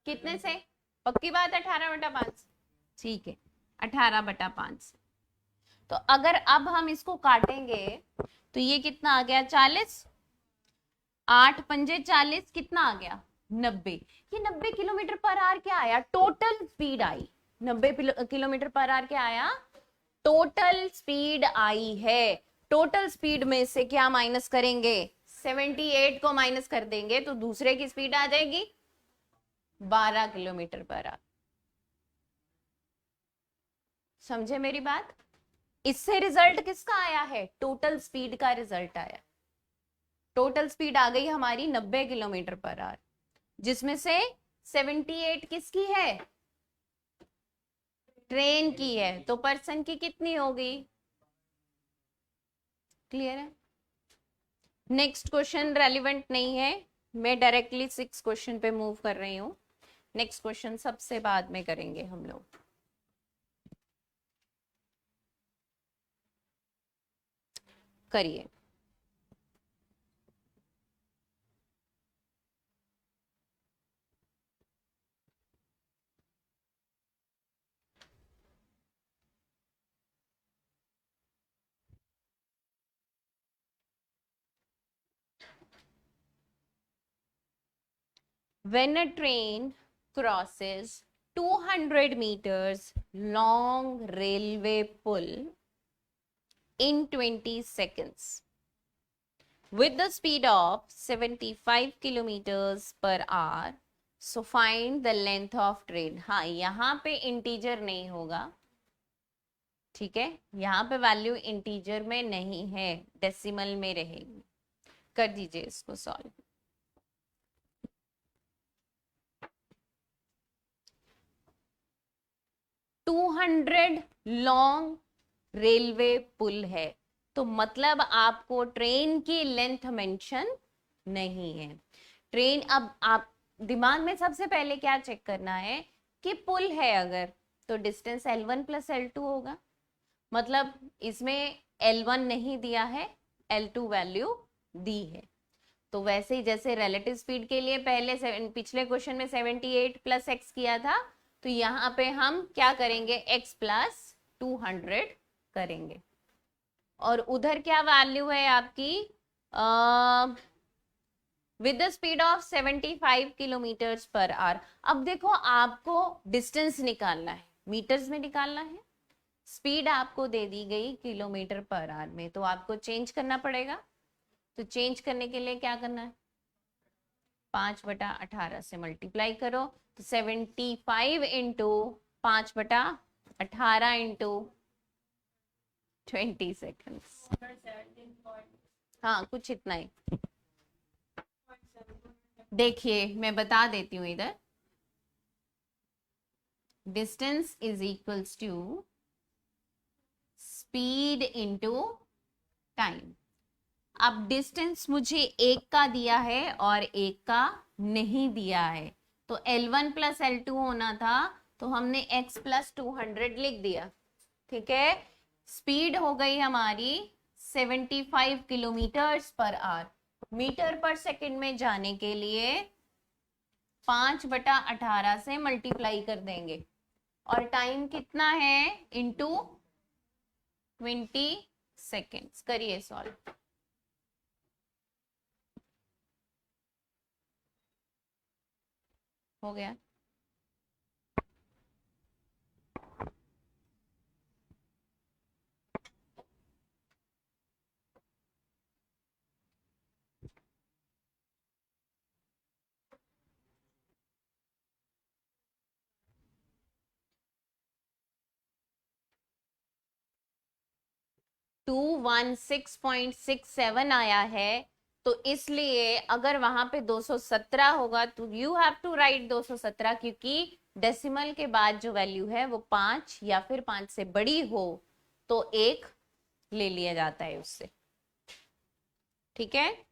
कितने से? पक्की बात 18/5। ठीक है, 18/5। तो अगर अब हम इसको काटेंगे तो ये कितना आ गया? 40। 8 पंजे 40, कितना आ गया? 90। ये 90 किलोमीटर पर आवर क्या आया? टोटल स्पीड आई। 90 किलोमीटर पर आवर क्या आया? टोटल स्पीड आई है। टोटल स्पीड में से क्या माइनस करेंगे? 78 को माइनस कर देंगे तो दूसरे की स्पीड आ जाएगी 12 किलोमीटर पर आवर। समझे मेरी बात? इससे रिजल्ट किसका आया है? टोटल स्पीड का रिजल्ट आया। टोटल स्पीड आ गई हमारी 90 किलोमीटर पर आवर, जिसमें से 78 किसकी है? ट्रेन की है। तो पर्सन की कितनी होगी? क्लियर है? नेक्स्ट क्वेश्चन रेलिवेंट नहीं है, मैं डायरेक्टली 6 क्वेश्चन पे मूव कर रही हूँ। नेक्स्ट क्वेश्चन सबसे बाद में करेंगे हम लोग। करिए। When a train crosses 200 meters long railway pull in 20 seconds with the speed of 75 kilometers per hour, so find the length of train. हाँ, यहाँ पे इंटीजर नहीं होगा, ठीक है? यहाँ पे वैल्यू इंटीजर में नहीं है, डेसिमल में रहेगी। कर दीजिए इसको सॉल्व। 200 long रेलवे पुल है, तो मतलब आपको ट्रेन की लेंथ मेंशन नहीं है। ट्रेन, अब आप दिमाग में सबसे पहले क्या चेक करना है कि पुल है अगर, तो डिस्टेंस L1 प्लस L2 होगा, मतलब इसमें L1 नहीं दिया है, L2 वैल्यू दी है। तो वैसे ही जैसे रिलेटिव स्पीड के लिए पहले पिछले क्वेश्चन में 78 प्लस एक्स किया था, तो यहाँ पे हम क्या करेंगे, x प्लस 200 करेंगे। और उधर क्या वैल्यू है आपकी, with the speed of 75 kilometres per hour. अब देखो आपको डिस्टेंस निकालना है, मीटर्स में निकालना है, स्पीड आपको दे दी गई किलोमीटर पर आवर में, तो आपको चेंज करना पड़ेगा। तो चेंज करने के लिए क्या करना है, 5/18 से मल्टीप्लाई करो, तो 75 इंटू 5/18 इंटू 20 सेकेंड्स, हाँ कुछ इतना ही। देखिए मैं बता देती हूँ इधर, distance is equals to speed into time. अब डिस्टेंस मुझे एक का दिया है और एक का नहीं दिया है, तो L1 प्लस L2 होना था, तो हमने x प्लस 200 लिख दिया, ठीक है। स्पीड हो गई हमारी 75 किलोमीटर्स पर आवर, मीटर पर सेकंड में जाने के लिए 5/18 से मल्टीप्लाई कर देंगे, और टाइम कितना है, इंटू 20 सेकेंड्स। करिए सॉल्व। हो गया। टू 116.67 आया है, तो इसलिए अगर वहां पे 217 होगा तो यू हैव टू राइट 217, क्योंकि डेसिमल के बाद जो वैल्यू है वो 5 या फिर 5 से बड़ी हो तो एक ले लिया जाता है उससे, ठीक है।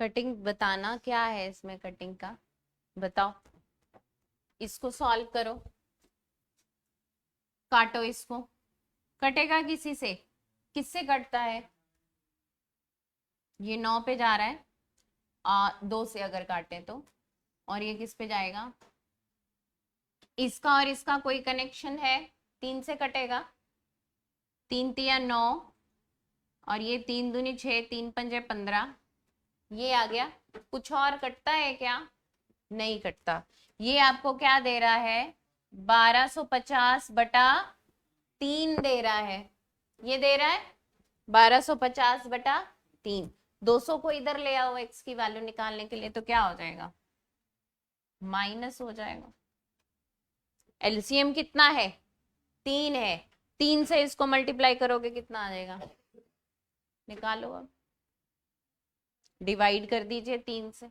कटिंग बताना क्या है इसमें, कटिंग का बताओ। इसको सॉल्व करो, काटो इसको, कटेगा किसी से, किससे कटता है, ये 9 पे जा रहा है, 2 से अगर काटे तो, और ये किस पे जाएगा, इसका और इसका कोई कनेक्शन है, 3 से कटेगा, 3 तिया 9, और ये 3 दूनी 6, 3 पंजे 15, ये आ गया। कुछ और कटता है क्या, नहीं कटता। ये आपको क्या दे रहा है, 1250/3 दे रहा है, ये दे रहा है 1250/3। 200 को इधर ले आओ x की वैल्यू निकालने के लिए, तो क्या हो जाएगा, माइनस हो जाएगा। एलसीएम कितना है, 3 है, 3 से इसको मल्टीप्लाई करोगे कितना आ जाएगा, निकालो अब, डिवाइड कर दीजिए 3 से।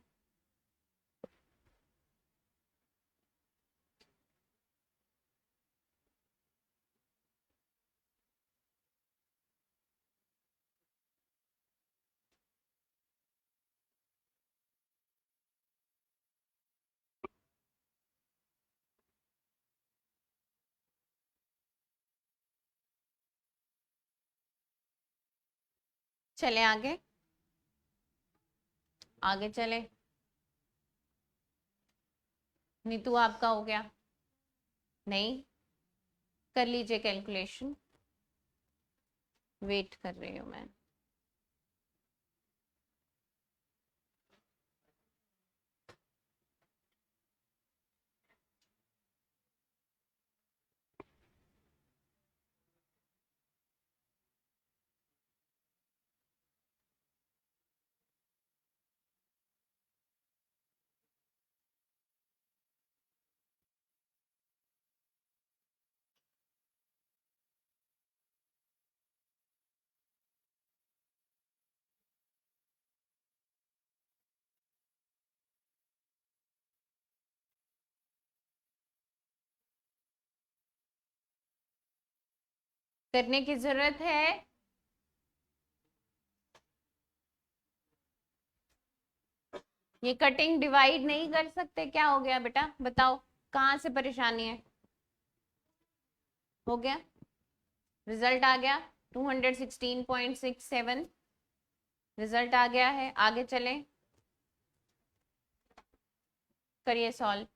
चले आगे, आगे चले। नीतू आपका हो गया? नहीं, कर लीजिए कैलकुलेशन, वेट कर रही हूँ मैं। करने की जरूरत है। ये कटिंग डिवाइड नहीं कर सकते, क्या हो गया बेटा बताओ, कहाँ से परेशानी है? हो गया, रिजल्ट आ गया 216.67, रिजल्ट आ गया है। आगे चलें, करिए सॉल्व।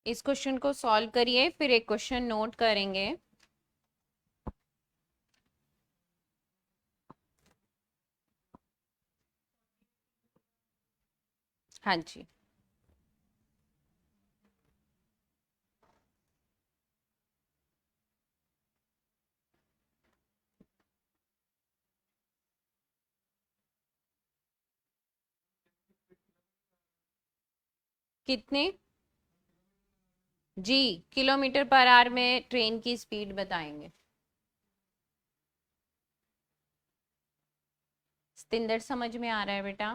इस क्वेश्चन को सॉल्व करिए, फिर एक क्वेश्चन नोट करेंगे। हाँ जी, कितने जी किलोमीटर पर आवर में ट्रेन की स्पीड बताएंगे? सतिंदर समझ में आ रहा है बेटा?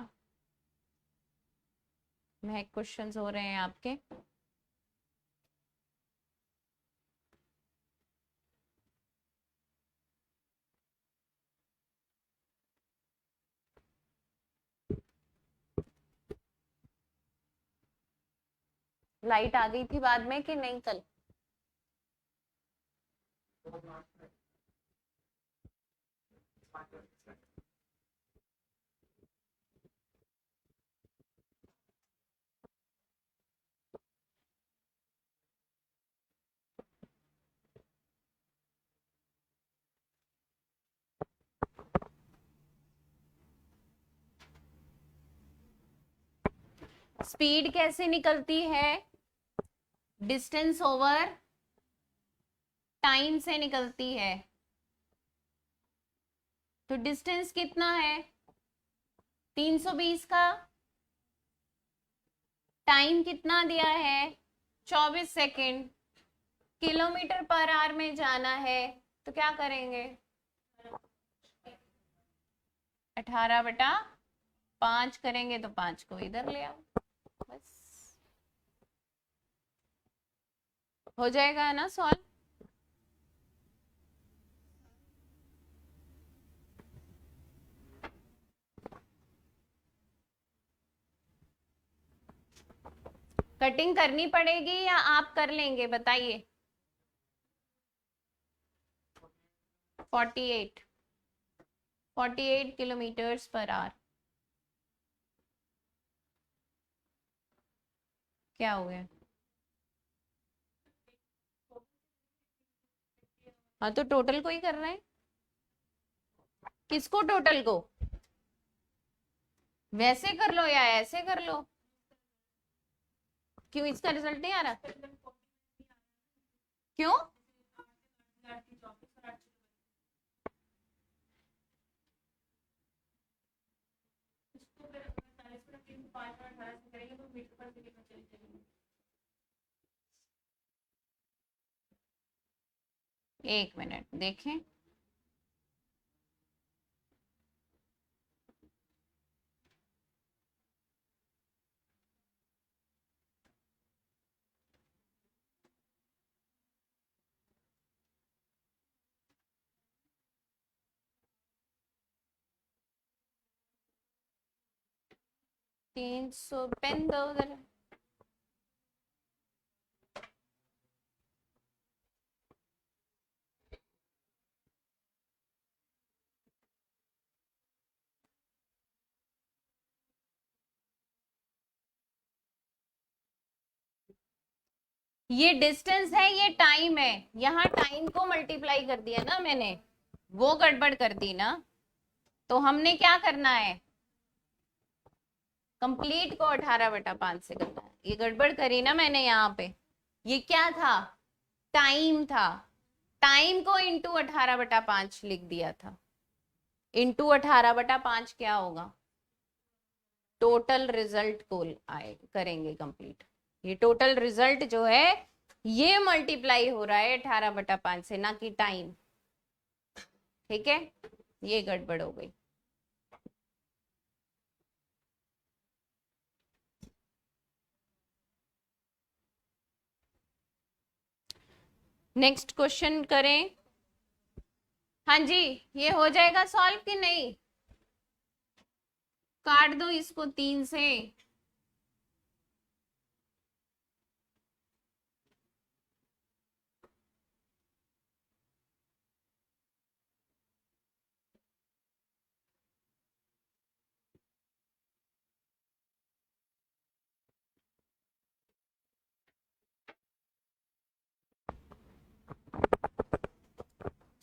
महक क्वेश्चंस हो रहे हैं आपके? लाइट आ गई थी बाद में कि नहीं कल? स्पीड कैसे निकलती है? डिस्टेंस ओवर टाइम से निकलती है। तो डिस्टेंस कितना है 320 का, टाइम कितना दिया है 24 सेकेंड, किलोमीटर पर आवर में जाना है, तो क्या करेंगे 18/5 करेंगे, तो 5 को इधर ले आओ, बस हो जाएगा ना सॉल्व। कटिंग करनी पड़ेगी या आप कर लेंगे बताइए? 48 किलोमीटर्स पर आवर। क्या हो गया? हाँ तो टोटल को ही कर रहे हैं। किसको टोटल को? वैसे कर लो या ऐसे कर लो। क्यों इसका रिजल्ट नहीं आ रहा? क्यों? एक मिनट देखें। तीन सौ पेन दो उधर। ये डिस्टेंस है, ये टाइम है, यहाँ टाइम को मल्टीप्लाई कर दिया ना मैंने, वो गड़बड़ कर दी ना। तो हमने क्या करना है, कंप्लीट को 18/5 से करना है। ये गड़बड़ करी ना मैंने यहाँ पे। ये क्या था, टाइम था, टाइम को इंटू 18/5 लिख दिया था। इंटू 18/5 क्या होगा, टोटल रिजल्ट को आए करेंगे कंप्लीट। ये टोटल रिजल्ट जो है ये मल्टीप्लाई हो रहा है 18/5 से, ना कि टाइम। ठीक है, ये गड़बड़ हो गई। नेक्स्ट क्वेश्चन करें। हाँ जी, ये हो जाएगा सॉल्व कि नहीं, काट दो इसको 3 से।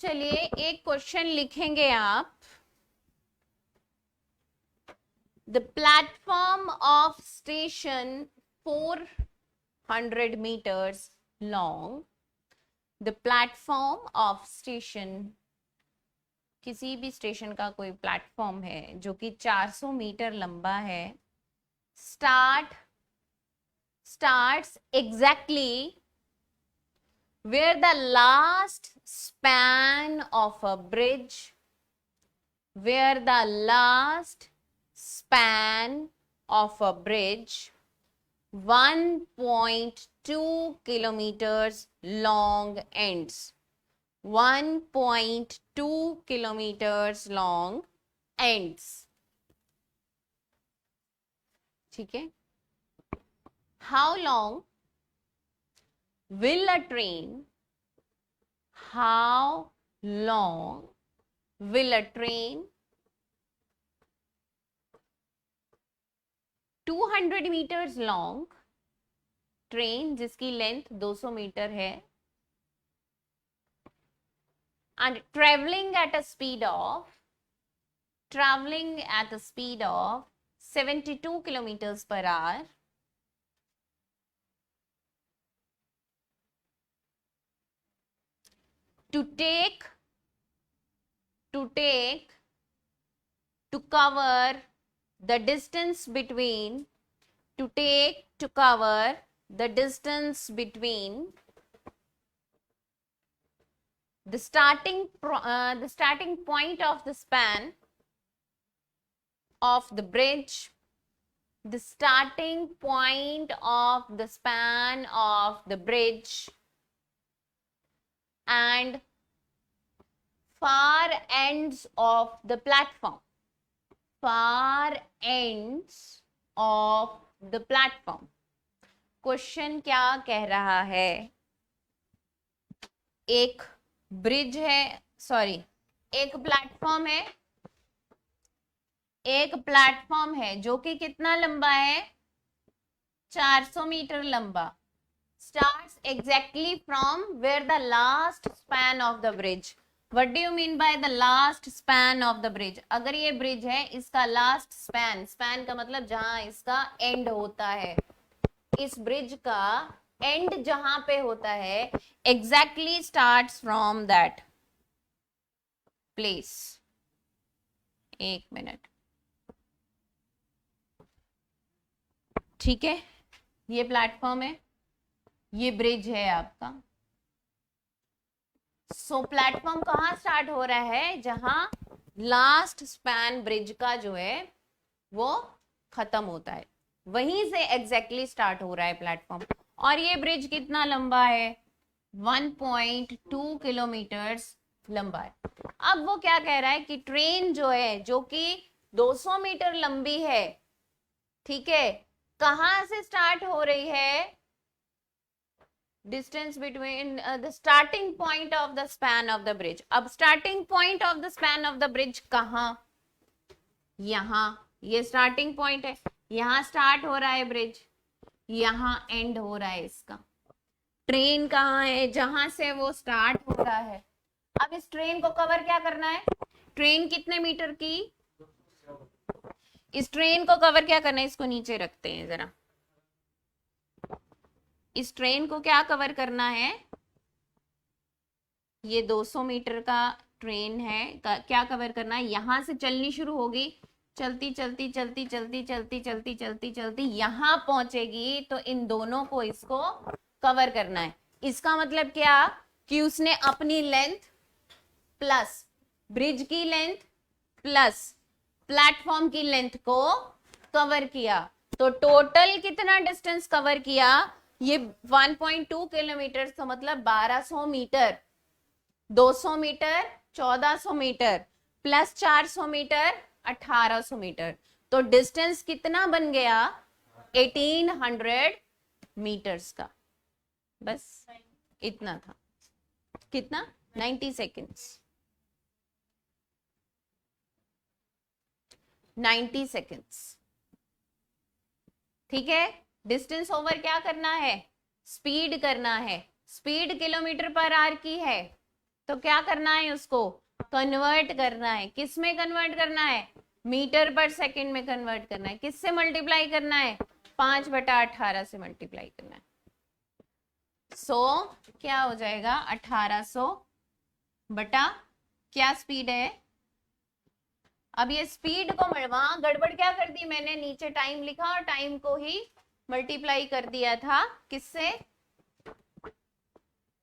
चलिए एक क्वेश्चन लिखेंगे आप। The platform of station 400 meters long, the platform of station, किसी भी स्टेशन का कोई प्लेटफॉर्म है जो कि 400 मीटर लंबा है, starts exactly where the last span of a bridge, where the last span of a bridge 1.2 kilometers long ends. 1.2 kilometers long ends. ठीक है, how long will a train, how long will a train 200 meters long, train जिसकी length 200 metre है, and traveling at a speed of 72 kilometers per hour, to cover the distance between, to cover the distance between the starting point of the span of the bridge, the starting point of the span of the bridge and far ends of the platform, far ends of the platform. Question क्या कह रहा है, एक bridge है, sorry एक platform है, एक platform है जो कि कितना लंबा है, 400 मीटर लंबा, starts exactly from where the last span of the bridge. What do you mean by the last span of the bridge? अगर ये ब्रिज है, इसका लास्ट स्पैन, स्पैन का मतलब जहां इसका एंड होता है, इस ब्रिज का एंड जहां पे होता है, exactly starts from that place. एक मिनट, ठीक है, ये प्लेटफॉर्म है, ये ब्रिज है आपका, सो प्लेटफॉर्म कहाँ स्टार्ट हो रहा है, जहां लास्ट स्पैन ब्रिज का जो है वो खत्म होता है, वहीं से एग्जैक्टली स्टार्ट हो रहा है प्लेटफॉर्म। और ये ब्रिज कितना लंबा है, 1.2 किलोमीटर्स लंबा है। अब वो क्या कह रहा है कि ट्रेन जो है, जो कि 200 मीटर लंबी है, ठीक है, कहां से स्टार्ट हो रही है, distance between the starting point of the span of the bridge. अब starting point of the span of the bridge कहां, यहां, ये स्टार्टिंग पॉइंट है, यहां स्टार्ट हो रहा है ब्रिज, यहां एंड हो रहा है इसका। ट्रेन कहाँ है, जहां से वो स्टार्ट हो रहा है। अब इस ट्रेन को कवर क्या करना है, ट्रेन कितने मीटर की, इस ट्रेन को कवर क्या करना है, इसको नीचे रखते हैं जरा, इस ट्रेन को क्या कवर करना है, ये 200 मीटर का ट्रेन है, क्या कवर करना है, यहां से चलनी शुरू होगी, चलती चलती चलती चलती चलती चलती चलती चलती यहां पहुंचेगी, तो इन दोनों को इसको कवर करना है। इसका मतलब क्या कि उसने अपनी लेंथ प्लस ब्रिज की लेंथ प्लस प्लेटफॉर्म की लेंथ को कवर किया, तो टोटल कितना डिस्टेंस कवर किया, ये 1.2 किलोमीटर, तो मतलब 1200 metre, 200 metre 1400 metre plus 400 metre 1800 metre, तो डिस्टेंस कितना बन गया, 1800 मीटर्स का। बस इतना था, कितना, 90 सेकेंड्स, 90 सेकेंड्स, ठीक है। डिस्टेंस ओवर क्या करना है, स्पीड करना है, स्पीड किलोमीटर पर आवर की है, तो क्या करना है, उसको कन्वर्ट करना है, किस में कन्वर्ट करना है, मीटर पर सेकंड में कन्वर्ट करना है, किससे मल्टीप्लाई करना है, 5/18 से मल्टीप्लाई करना है। सो क्या हो जाएगा, 1800 बटा क्या स्पीड है। अब ये स्पीड को वहां गड़बड़ क्या कर दी मैंने, नीचे टाइम लिखा और टाइम को ही मल्टीप्लाई कर दिया था किससे,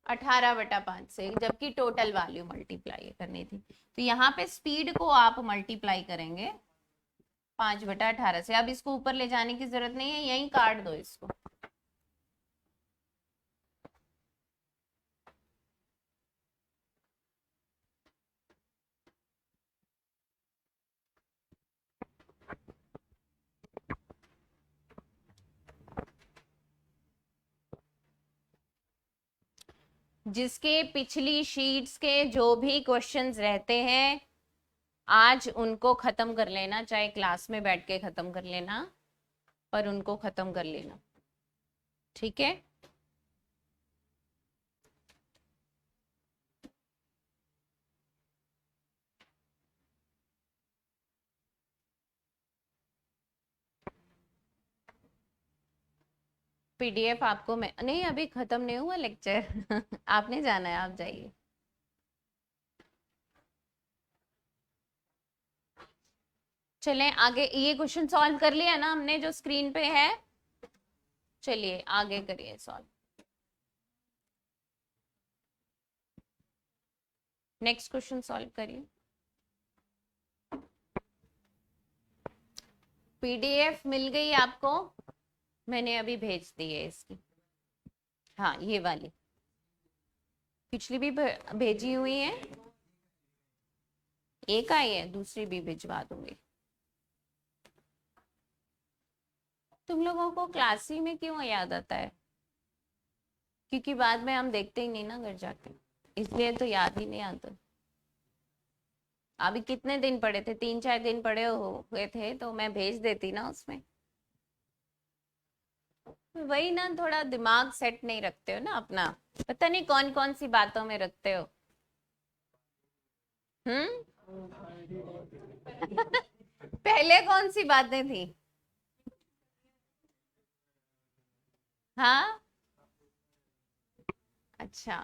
18/5 से, जबकि टोटल वैल्यू मल्टीप्लाई करनी थी। तो यहाँ पे स्पीड को आप मल्टीप्लाई करेंगे 5/18 से। अब इसको ऊपर ले जाने की जरूरत नहीं है, यहीं काट दो इसको। जिसके पिछली शीट्स के जो भी क्वेश्चंस रहते हैं, आज उनको खत्म कर लेना, चाहे क्लास में बैठ के खत्म कर लेना, पर उनको खत्म कर लेना, ठीक है। पीडीएफ आपको मैं नहीं, अभी खत्म नहीं हुआ लेक्चर आपने जाना है, आप जाइए। चलें आगे, ये क्वेश्चन सॉल्व कर लिया ना हमने जो स्क्रीन पे है, चलिए आगे करिए सॉल्व। नेक्स्ट क्वेश्चन सॉल्व करिए। पीडीएफ मिल गई आपको, मैंने अभी भेज दी है इसकी, हाँ ये वाली, पिछली भी भेजी हुई है, एक आई है, दूसरी भी भिजवा दूंगी। तुम लोगों को क्लास ही में क्यों याद आता है, क्योंकि बाद में हम देखते ही नहीं ना घर जाके, इसलिए तो याद ही नहीं आता। अभी कितने दिन पड़े थे, 3-4 दिन पड़े हुए थे, तो मैं भेज देती ना उसमें। वही ना, थोड़ा दिमाग सेट नहीं रखते हो ना अपना, पता नहीं कौन कौन सी बातों में रखते हो। पहले कौन सी बातें थी, हाँ अच्छा,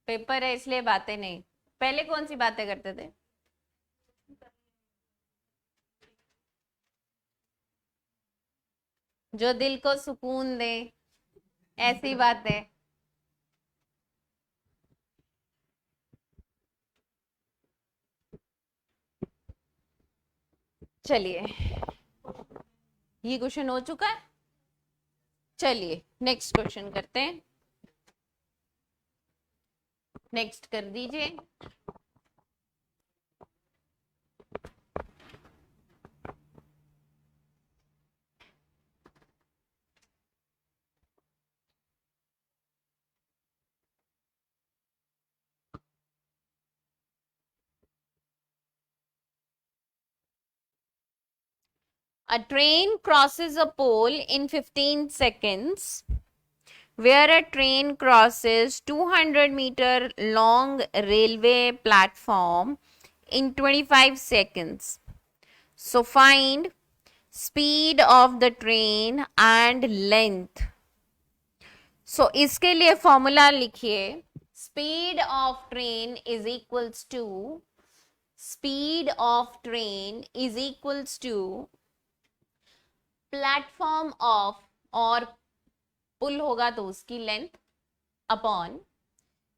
पेपर है इसलिए बातें नहीं, पहले कौन सी बातें करते थे, जो दिल को सुकून दे, ऐसी बातें। चलिए ये क्वेश्चन हो चुका है। चलिए नेक्स्ट क्वेश्चन करते हैं। नेक्स्ट कर दीजिए। A train crosses a pole in 15 seconds. Where a train crosses 200-meter long railway platform in 25 seconds. So find speed of the train and length. So इसके लिए फॉर्मूला लिखिए। Speed of train is equals to speed of train is equals to platform of, और पुल होगा तो उसकी length, upon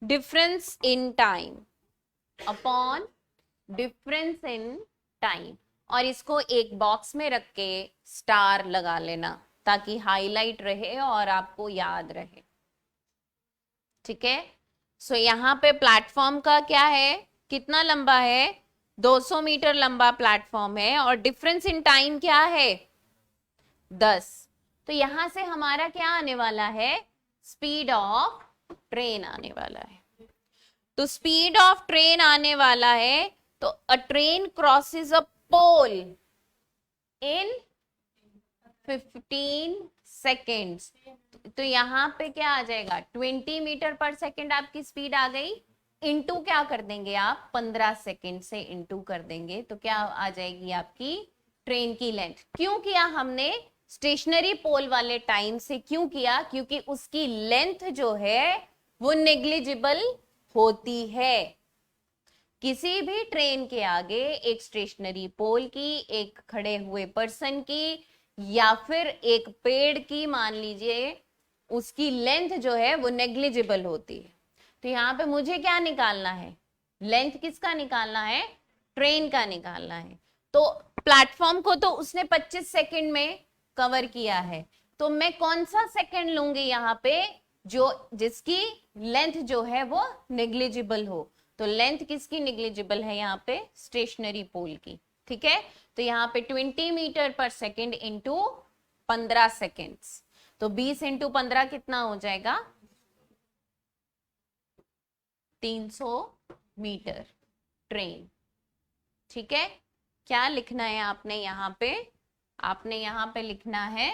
difference in time, upon difference in time. और इसको एक बॉक्स में रख के स्टार लगा लेना ताकि हाईलाइट रहे और आपको याद रहे। ठीक है। सो यहाँ पे प्लेटफॉर्म का क्या है, कितना लंबा है, 200 मीटर लंबा प्लेटफॉर्म है, और डिफरेंस इन टाइम क्या है, 10। तो यहां से हमारा क्या आने वाला है, स्पीड ऑफ ट्रेन आने वाला है। तो स्पीड ऑफ ट्रेन आने वाला है, तो a train crosses a pole in 15 seconds. तो यहाँ पे क्या आ जाएगा, 20 मीटर पर सेकेंड आपकी स्पीड आ गई, इनटू क्या कर देंगे आप, 15 सेकेंड से इनटू कर देंगे, तो क्या आ जाएगी आपकी ट्रेन की लेंथ। क्यों किया हमने स्टेशनरी पोल वाले टाइम से, क्यों किया, क्योंकि उसकी लेंथ जो है वो नेग्लिजिबल होती है। किसी भी ट्रेन के आगे एक स्टेशनरी पोल की, एक खड़े हुए पर्सन की, या फिर एक पेड़ की मान लीजिए, उसकी लेंथ जो है वो नेग्लिजिबल होती है। तो यहाँ पे मुझे क्या निकालना है, लेंथ किसका निकालना है, ट्रेन का निकालना है। तो प्लेटफॉर्म को तो उसने 25 सेकंड में कवर किया है, तो मैं कौन सा सेकंड लूंगी यहाँ पे, जो जिसकी लेंथ जो है वो नेग्लिजिबल हो। तो लेंथ किसकी नेग्लिजिबल है यहाँ पे, स्टेशनरी पोल की। ठीक है। तो यहाँ पे 20 मीटर पर सेकंड इंटू 15 सेकेंड्स, तो 20 इंटू 15 कितना हो जाएगा, 300 मीटर ट्रेन। ठीक है। क्या लिखना है आपने यहाँ पे, आपने यहाँ पे लिखना है,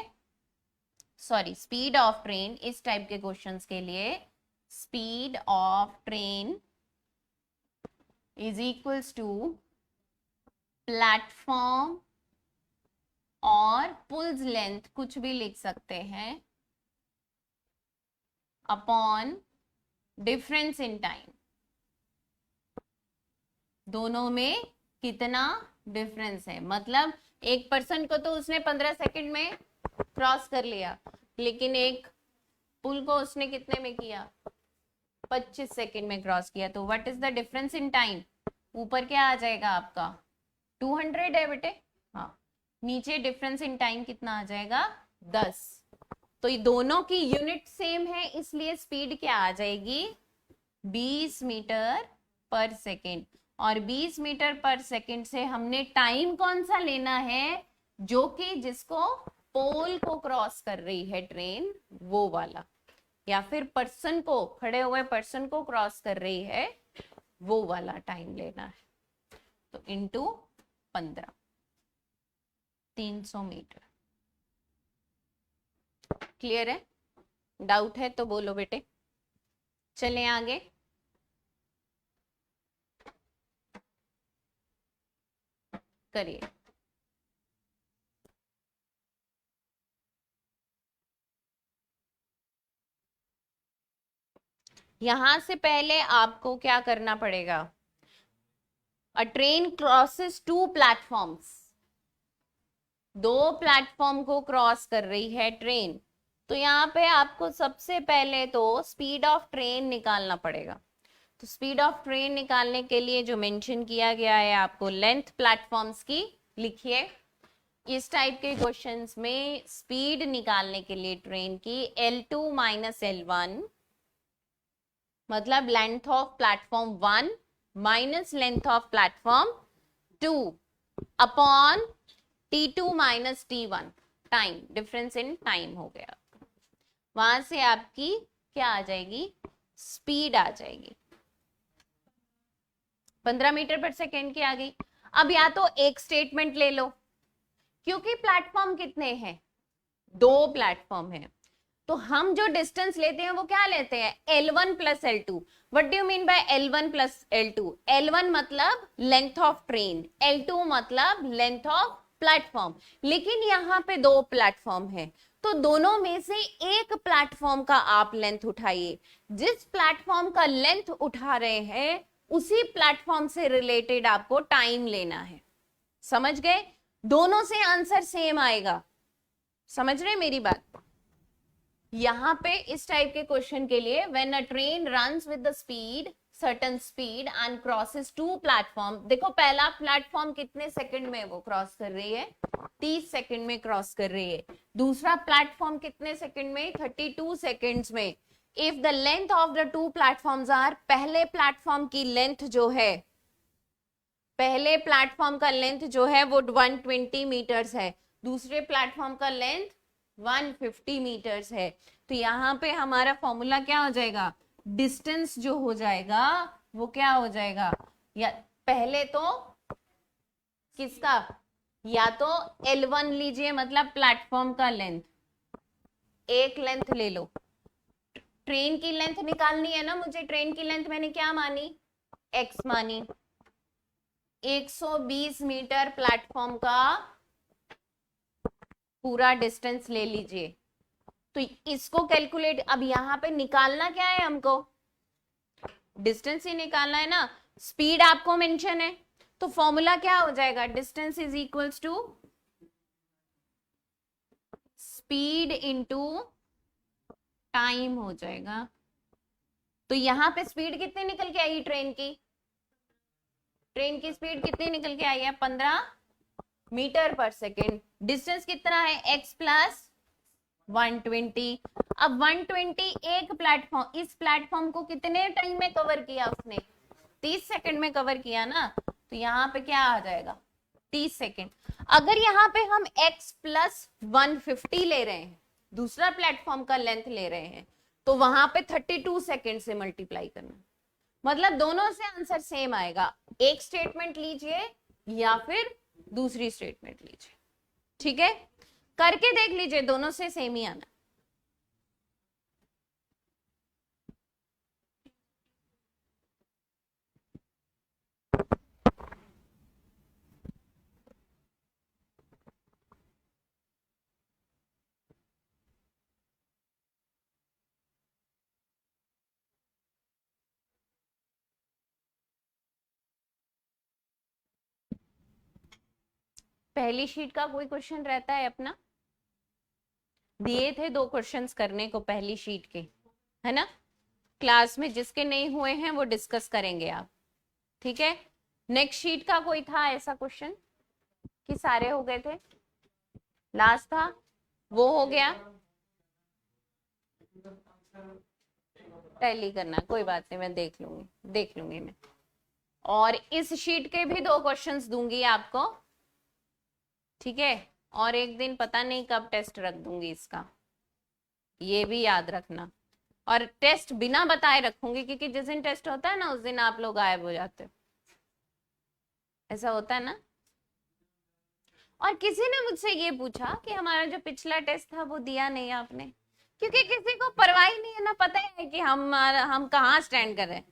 सॉरी, स्पीड ऑफ ट्रेन, इस टाइप के क्वेश्चंस के लिए speed of train is equals to platform और पुल्स लेंथ, कुछ भी लिख सकते हैं, अपॉन डिफरेंस इन टाइम। दोनों में कितना डिफरेंस है, मतलब एक पर्सन को तो उसने 15 सेकंड में क्रॉस कर लिया, लेकिन एक पुल को उसने कितने में किया, 25 सेकंड में क्रॉस किया। तो what is the difference in time, ऊपर क्या आ जाएगा आपका 200 है बेटे, हाँ, नीचे डिफरेंस इन टाइम कितना आ जाएगा 10। तो ये दोनों की यूनिट सेम है, इसलिए स्पीड क्या आ जाएगी 20 मीटर पर सेकेंड। और 20 मीटर पर सेकेंड से हमने टाइम कौन सा लेना है, जो कि जिसको पोल को क्रॉस कर रही है ट्रेन, वो वाला, या फिर पर्सन को, खड़े हुए पर्सन को क्रॉस कर रही है, वो वाला टाइम लेना है। तो इंटू 15, 300 मीटर। क्लियर है, डाउट है तो बोलो बेटे। चलें आगे। करिए। यहां से पहले आपको क्या करना पड़ेगा, अ ट्रेन क्रॉसेस 2 प्लेटफॉर्म्स, 2 प्लेटफॉर्म को क्रॉस कर रही है ट्रेन। तो यहाँ पे आपको सबसे पहले तो स्पीड ऑफ ट्रेन निकालना पड़ेगा। तो स्पीड ऑफ ट्रेन निकालने के लिए जो मेंशन किया गया है, आपको लेंथ प्लेटफॉर्म्स की लिखिए, इस टाइप के क्वेश्चंस में स्पीड निकालने के लिए ट्रेन की L2 माइनस L1 मतलब length of platform 1 minus length of platform 2 upon T2 minus T1 time, difference in time हो गया। वहां से आपकी क्या आ जाएगी, स्पीड आ जाएगी, 15 मीटर पर सेकेंड की आ गई। अब या तो एक स्टेटमेंट ले लो, क्योंकि प्लेटफॉर्म कितने हैं, 2 प्लेटफॉर्म है, तो हम जो डिस्टेंस लेते हैं वो क्या लेते हैं, L1 plus L2। What do you mean by L1 plus L2? L1 मतलब लेंथ ऑफ ट्रेन, L2 मतलब लेंथ ऑफ प्लेटफॉर्म। लेकिन यहाँ पे 2 प्लेटफॉर्म है, तो दोनों में से एक प्लेटफॉर्म का आप लेंथ उठाइए। जिस प्लेटफॉर्म का लेंथ उठा रहे हैं उसी प्लेटफॉर्म से रिलेटेड आपको टाइम लेना है। समझ गए? दोनों से आंसर सेम आएगा। समझ रहे मेरी बात? यहां पे इस टाइप के क्वेश्चन के लिए when a train runs with the speed certain speed and crosses 2 platform, देखो पहला प्लेटफॉर्म कितने सेकंड में वो क्रॉस कर रही है, 30 सेकंड में क्रॉस कर रही है। दूसरा प्लेटफॉर्म कितने सेकंड में, 32 सेकंड्स में। If the length of the 2 platforms are, पहले प्लेटफॉर्म की लेंथ जो है, पहले प्लेटफॉर्म का लेंथ जो है वो 120 मीटर्स है, दूसरे प्लेटफॉर्म का लेंथ 150 मीटर्स है। तो यहाँ पे हमारा फॉर्मूला क्या हो जाएगा, डिस्टेंस जो हो जाएगा वो क्या हो जाएगा, या पहले तो किसका, या तो L1 लीजिए मतलब प्लेटफॉर्म का लेंथ, एक लेंथ ले लो। ट्रेन की लेंथ निकालनी है ना मुझे, ट्रेन की लेंथ मैंने क्या मानी, x मानी। 120 मीटर प्लेटफॉर्म का पूरा डिस्टेंस ले लीजिए। तो इसको कैलकुलेट, अब यहां पे निकालना क्या है हमको, डिस्टेंस ही निकालना है ना। स्पीड आपको मेंशन है, तो फॉर्मूला क्या हो जाएगा, distance is equals to speed into time हो जाएगा। तो यहां पे स्पीड कितनी निकल के आई ट्रेन की, ट्रेन की स्पीड कितनी निकल के आई है, 15 मीटर पर सेकेंड। डिस्टेंस कितना है, x प्लस 120। अब 120 एक प्लेटफॉर्म, इस प्लेटफॉर्म को कितने टाइम में कवर किया उसने, 30 सेकंड में कवर किया ना, तो यहाँ पे क्या आ जाएगा, 30 सेकंड। अगर यहाँ पे हम x प्लस 150 ले रहे हैं, दूसरा प्लेटफॉर्म का लेंथ ले रहे हैं, तो वहां पे 32 सेकंड से मल्टीप्लाई करना, मतलब दोनों से आंसर सेम आएगा। एक स्टेटमेंट लीजिए या फिर दूसरी स्टेटमेंट लीजिए, ठीक है, करके देख लीजिए, दोनों से सेम ही आना। पहली शीट का कोई क्वेश्चन रहता है अपना, दिए थे 2 क्वेश्चंस करने को पहली शीट के, है ना। क्लास में जिसके नहीं हुए हैं वो डिस्कस करेंगे आप, ठीक है। नेक्स्ट शीट का कोई था ऐसा क्वेश्चन कि सारे हो गए थे, लास्ट था वो हो गया, टैली करना, कोई बात नहीं, मैं देख लूंगी मैं। और इस शीट के भी 2 क्वेश्चंस दूंगी आपको, ठीक है। और एक दिन पता नहीं कब टेस्ट रख दूंगी इसका, ये भी याद रखना। और टेस्ट बिना बताए रखूंगी, क्योंकि जिस दिन टेस्ट होता है ना उस दिन आप लोग गायब हो जाते हो, ऐसा होता है ना। और किसी ने मुझसे ये पूछा कि हमारा जो पिछला टेस्ट था वो दिया नहीं आपने, क्योंकि किसी को परवाह ही नहीं है ना, पता है कि हम कहाँ स्टैंड कर रहे हैं।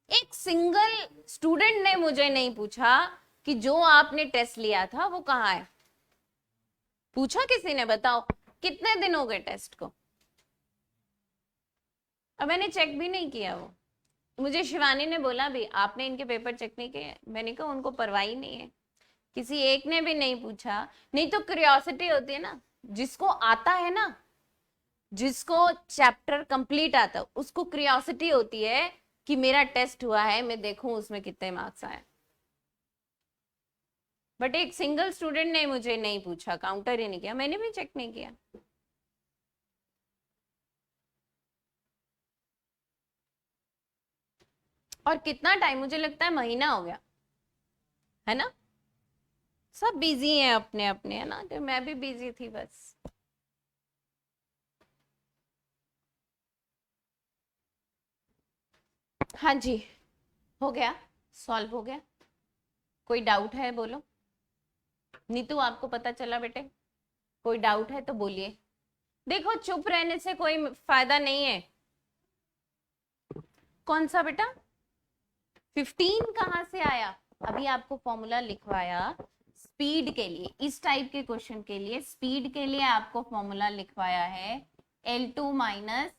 एक सिंगल स्टूडेंट ने मुझे नहीं पूछा कि जो आपने टेस्ट लिया था वो कहाँ है, पूछा किसी ने, बताओ कितने दिन हो गए टेस्ट को। अब मैंने चेक भी नहीं किया, वो मुझे शिवानी ने बोला भी आपने इनके पेपर चेक नहीं किए, मैंने कहा उनको परवाह ही नहीं है, किसी एक ने भी नहीं पूछा। नहीं तो क्यूरियोसिटी होती है ना, जिसको आता है ना, जिसको चैप्टर कंप्लीट आता है उसको क्यूरियोसिटी होती है कि मेरा टेस्ट हुआ है, मैं देखूं उसमें कितने मार्क्स आए। बट एक सिंगल स्टूडेंट ने मुझे नहीं पूछा, काउंटर ही नहीं किया, मैंने भी चेक नहीं किया। और कितना टाइम, मुझे लगता है महीना हो गया है ना। सब बिजी हैं अपने अपने, है ना, तो मैं भी बिजी थी बस। हाँ जी, हो गया, सॉल्व हो गया। कोई डाउट है बोलो। नीतू आपको पता चला बेटे? कोई डाउट है तो बोलिए। देखो चुप रहने से कोई फायदा नहीं है। कौन सा बेटा? 15 कहाँ से आया? अभी आपको फॉर्मूला लिखवाया स्पीड के लिए, इस टाइप के क्वेश्चन के लिए स्पीड के लिए आपको फॉर्मूला लिखवाया है L2 minus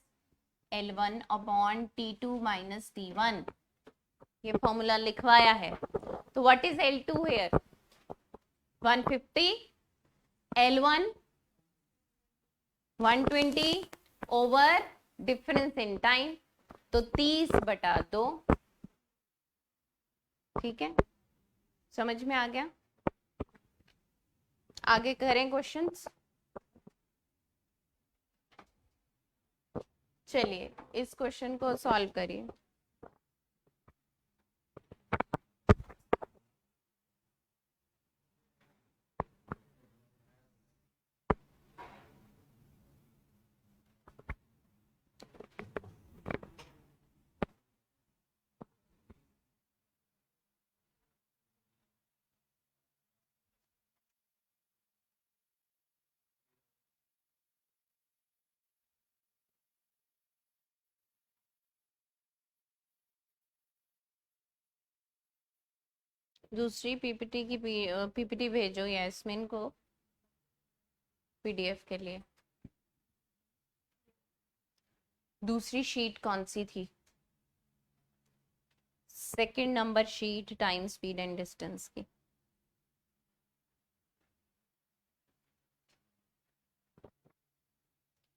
L1 upon T2 minus T1, ये फॉर्मूला लिखवाया है। तो what is L2 here? 150, L1 120 over difference in time, तो 30/2। ठीक है, समझ में आ गया? आगे करें क्वेश्चंस। चलिए इस क्वेश्चन को सॉल्व करिए। दूसरी पीपीटी की पीपीटी भेजो यास्मीन को पीडीएफ के लिए। दूसरी शीट कौन सी थी? Second number sheet, time speed and distance की।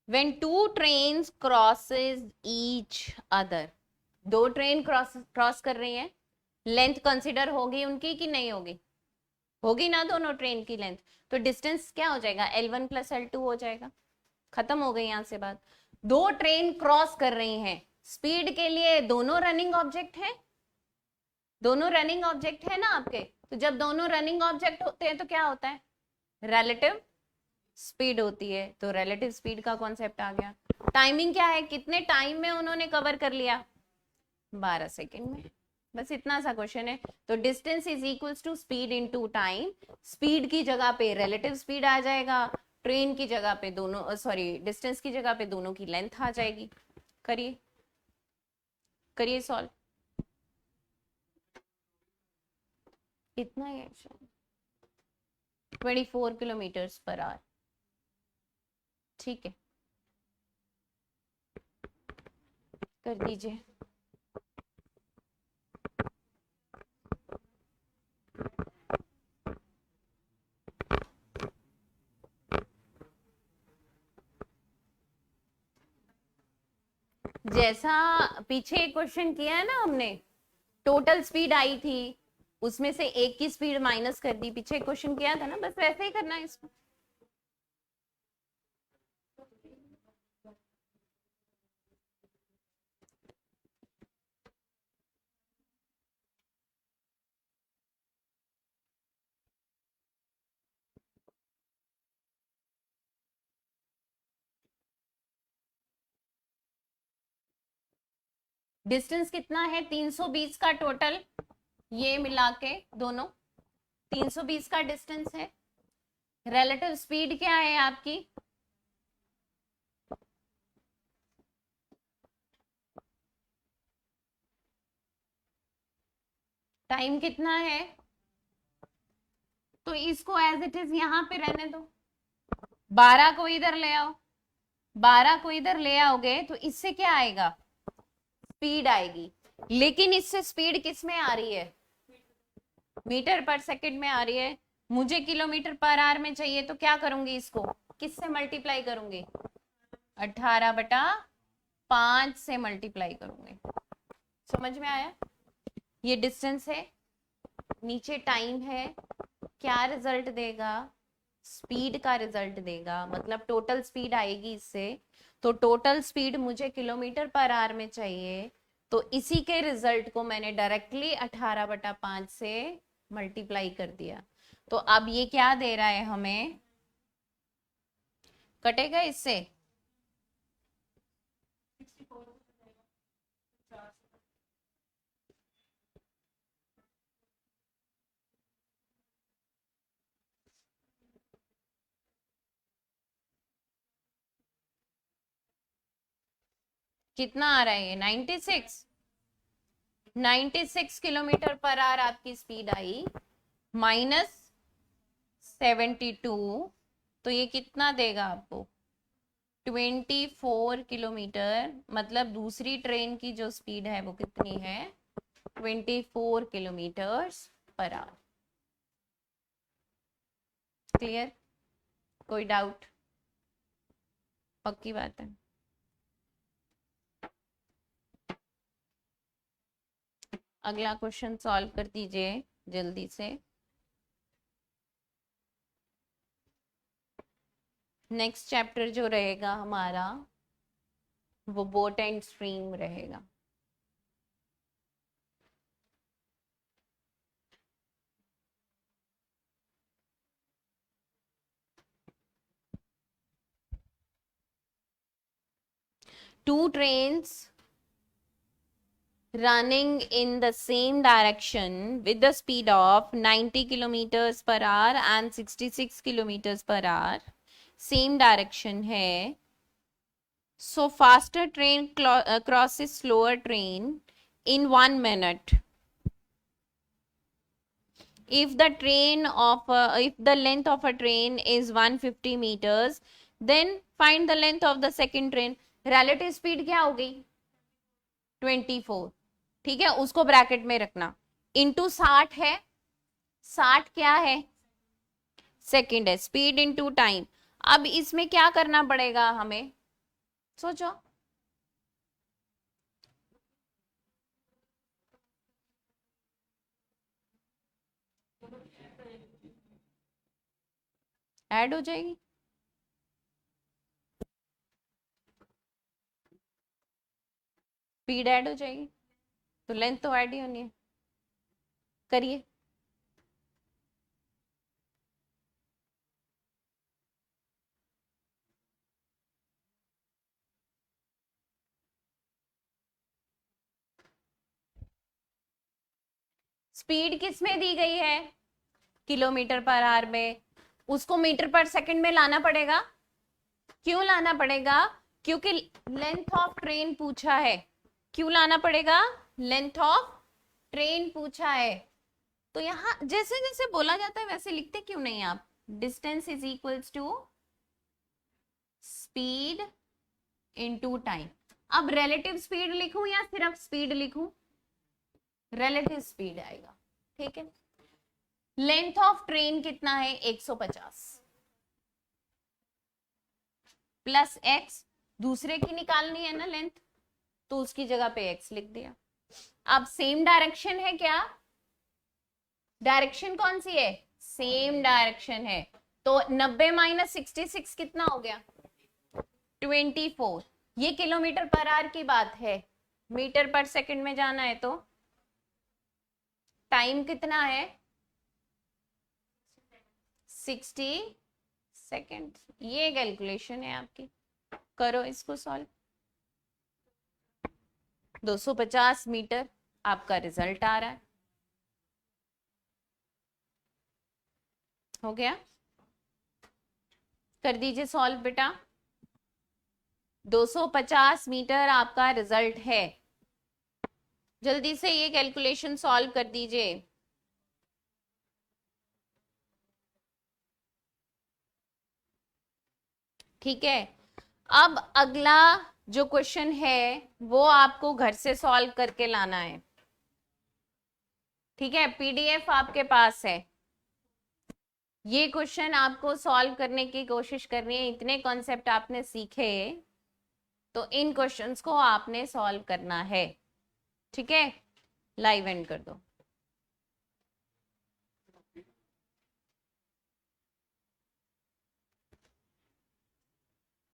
When two trains crosses each other, दो ट्रेन क्रॉस कर रही हैं, लेंथ कंसिडर होगी उनकी कि नहीं होगी? होगी ना, दोनों ट्रेन की लेंथ। तो डिस्टेंस क्या हो जाएगा? L1 प्लस L2 हो जाएगा। खत्म हो गई यहां से बात। दो ट्रेन क्रॉस कर रही हैं, स्पीड के लिए दोनों रनिंग ऑब्जेक्ट है, दोनों रनिंग ऑब्जेक्ट है ना आपके। तो जब दोनों रनिंग ऑब्जेक्ट होते हैं तो क्या होता है? रिलेटिव स्पीड होती है। तो रिलेटिव स्पीड का कॉन्सेप्ट आ गया। टाइमिंग क्या है, कितने टाइम में उन्होंने कवर कर लिया? 12 सेकेंड में। बस इतना सा क्वेश्चन है। तो distance is equals to speed into time. Speed की जगह पे रिलेटिव स्पीड आ जाएगा, ट्रेन की जगह पे दोनों, सॉरी डिस्टेंस की जगह पे दोनों की लेंथ आ जाएगी। करिए करिए सॉल्व। इतना ही है, 24 किलोमीटर पर आवर। ठीक है, कर दीजिए। जैसा पीछे क्वेश्चन किया है ना हमने, टोटल स्पीड आई थी, उसमें से एक की स्पीड माइनस कर दी, पीछे क्वेश्चन किया था ना, बस वैसे ही करना है इसको। डिस्टेंस कितना है? 320 का टोटल, ये मिला के दोनों 320 का डिस्टेंस है। रिलेटिव स्पीड क्या है आपकी? टाइम कितना है? तो इसको एज इट इज यहां पे रहने दो। 12 को इधर ले आओ, 12 को इधर ले आओगे तो इससे क्या आएगा? स्पीड आएगी। लेकिन इससे स्पीड किस में आ रही है? मीटर पर सेकंड में आ रही है। मुझे किलोमीटर पर आवर में चाहिए, तो क्या करूंगी? इसको किससे मल्टीप्लाई करूंगी? 18/5 से मल्टीप्लाई करूंगी। समझ में आया? ये डिस्टेंस है, नीचे टाइम है, क्या रिजल्ट देगा? स्पीड का रिजल्ट देगा, मतलब टोटल स्पीड आएगी इससे। तो टोटल स्पीड मुझे किलोमीटर पर आवर में चाहिए, तो इसी के रिजल्ट को मैंने डायरेक्टली 18/5 से मल्टीप्लाई कर दिया। तो अब ये क्या दे रहा है हमें? कटेगा इससे कितना आ रहा है? ये 96 किलोमीटर पर आवर आपकी स्पीड आई, -72, तो ये कितना देगा आपको? 24 किलोमीटर। मतलब दूसरी ट्रेन की जो स्पीड है वो कितनी है? 24 किलोमीटर पर आवर। क्लियर? कोई डाउट? पक्की बात है। अगला क्वेश्चन सॉल्व कर दीजिए जल्दी से। नेक्स्ट चैप्टर जो रहेगा हमारा वो बोट एंड स्ट्रीम रहेगा। Two trains running in the same direction with the speed of 90 kilometers per hour and 66 kilometers per hour, same direction है। So faster train crosses slower train in 1 minute. If the length of a train is 150 meters, then find the length of the second train. Relative speed क्या हो गई? 24। ठीक है, उसको bracket में रखना। Into 60 है, 60 क्या है? सेकंड है। Speed into time. अब इसमें क्या करना पड़ेगा हमें? सोचो। ऐड हो जाएगी। स्पीड ऐड हो जाएगी तो लेंथ तो ऐड ही होनी है। करिए। स्पीड किस में दी गई है? किलोमीटर पर आवर में। उसको मीटर पर सेकंड में लाना पड़ेगा। क्यों लाना पड़ेगा? क्योंकि लेंथ ऑफ ट्रेन पूछा है। क्यों लाना पड़ेगा? लेंथ ऑफ ट्रेन पूछा है। तो यहां जैसे जैसे बोला जाता है वैसे लिखते क्यों नहीं आप? Distance is equals to speed into time. अब रिलेटिव स्पीड लिखूं या सिर्फ स्पीड लिखूं? रिलेटिव स्पीड आएगा। ठीक है। लेंथ ऑफ ट्रेन कितना है? 150 प्लस एक्स। दूसरे की निकालनी है ना लेंथ, तो उसकी जगह पे एक्स लिख दिया। अब सेम डायरेक्शन है क्या? डायरेक्शन कौन सी है? सेम डायरेक्शन है। तो 90 माइनस 66 कितना हो गया? 24। ये किलोमीटर पर आवर की बात है, मीटर पर सेकंड में जाना है तो टाइम कितना है? 60 सेकेंड। ये कैलकुलेशन है आपकी, करो इसको सॉल्व। 250 मीटर आपका रिजल्ट आ रहा है। हो गया? कर दीजिए सॉल्व बेटा। 250 मीटर आपका रिजल्ट है। जल्दी से ये कैलकुलेशन सॉल्व कर दीजिए। ठीक है। अब अगला जो क्वेश्चन है वो आपको घर से सॉल्व करके लाना है। ठीक है, पीडीएफ आपके पास है। ये क्वेश्चन आपको सॉल्व करने की कोशिश करनी है। इतने कॉन्सेप्ट आपने सीखे तो इन क्वेश्चंस को आपने सॉल्व करना है। ठीक है, लाइव एंड कर दो।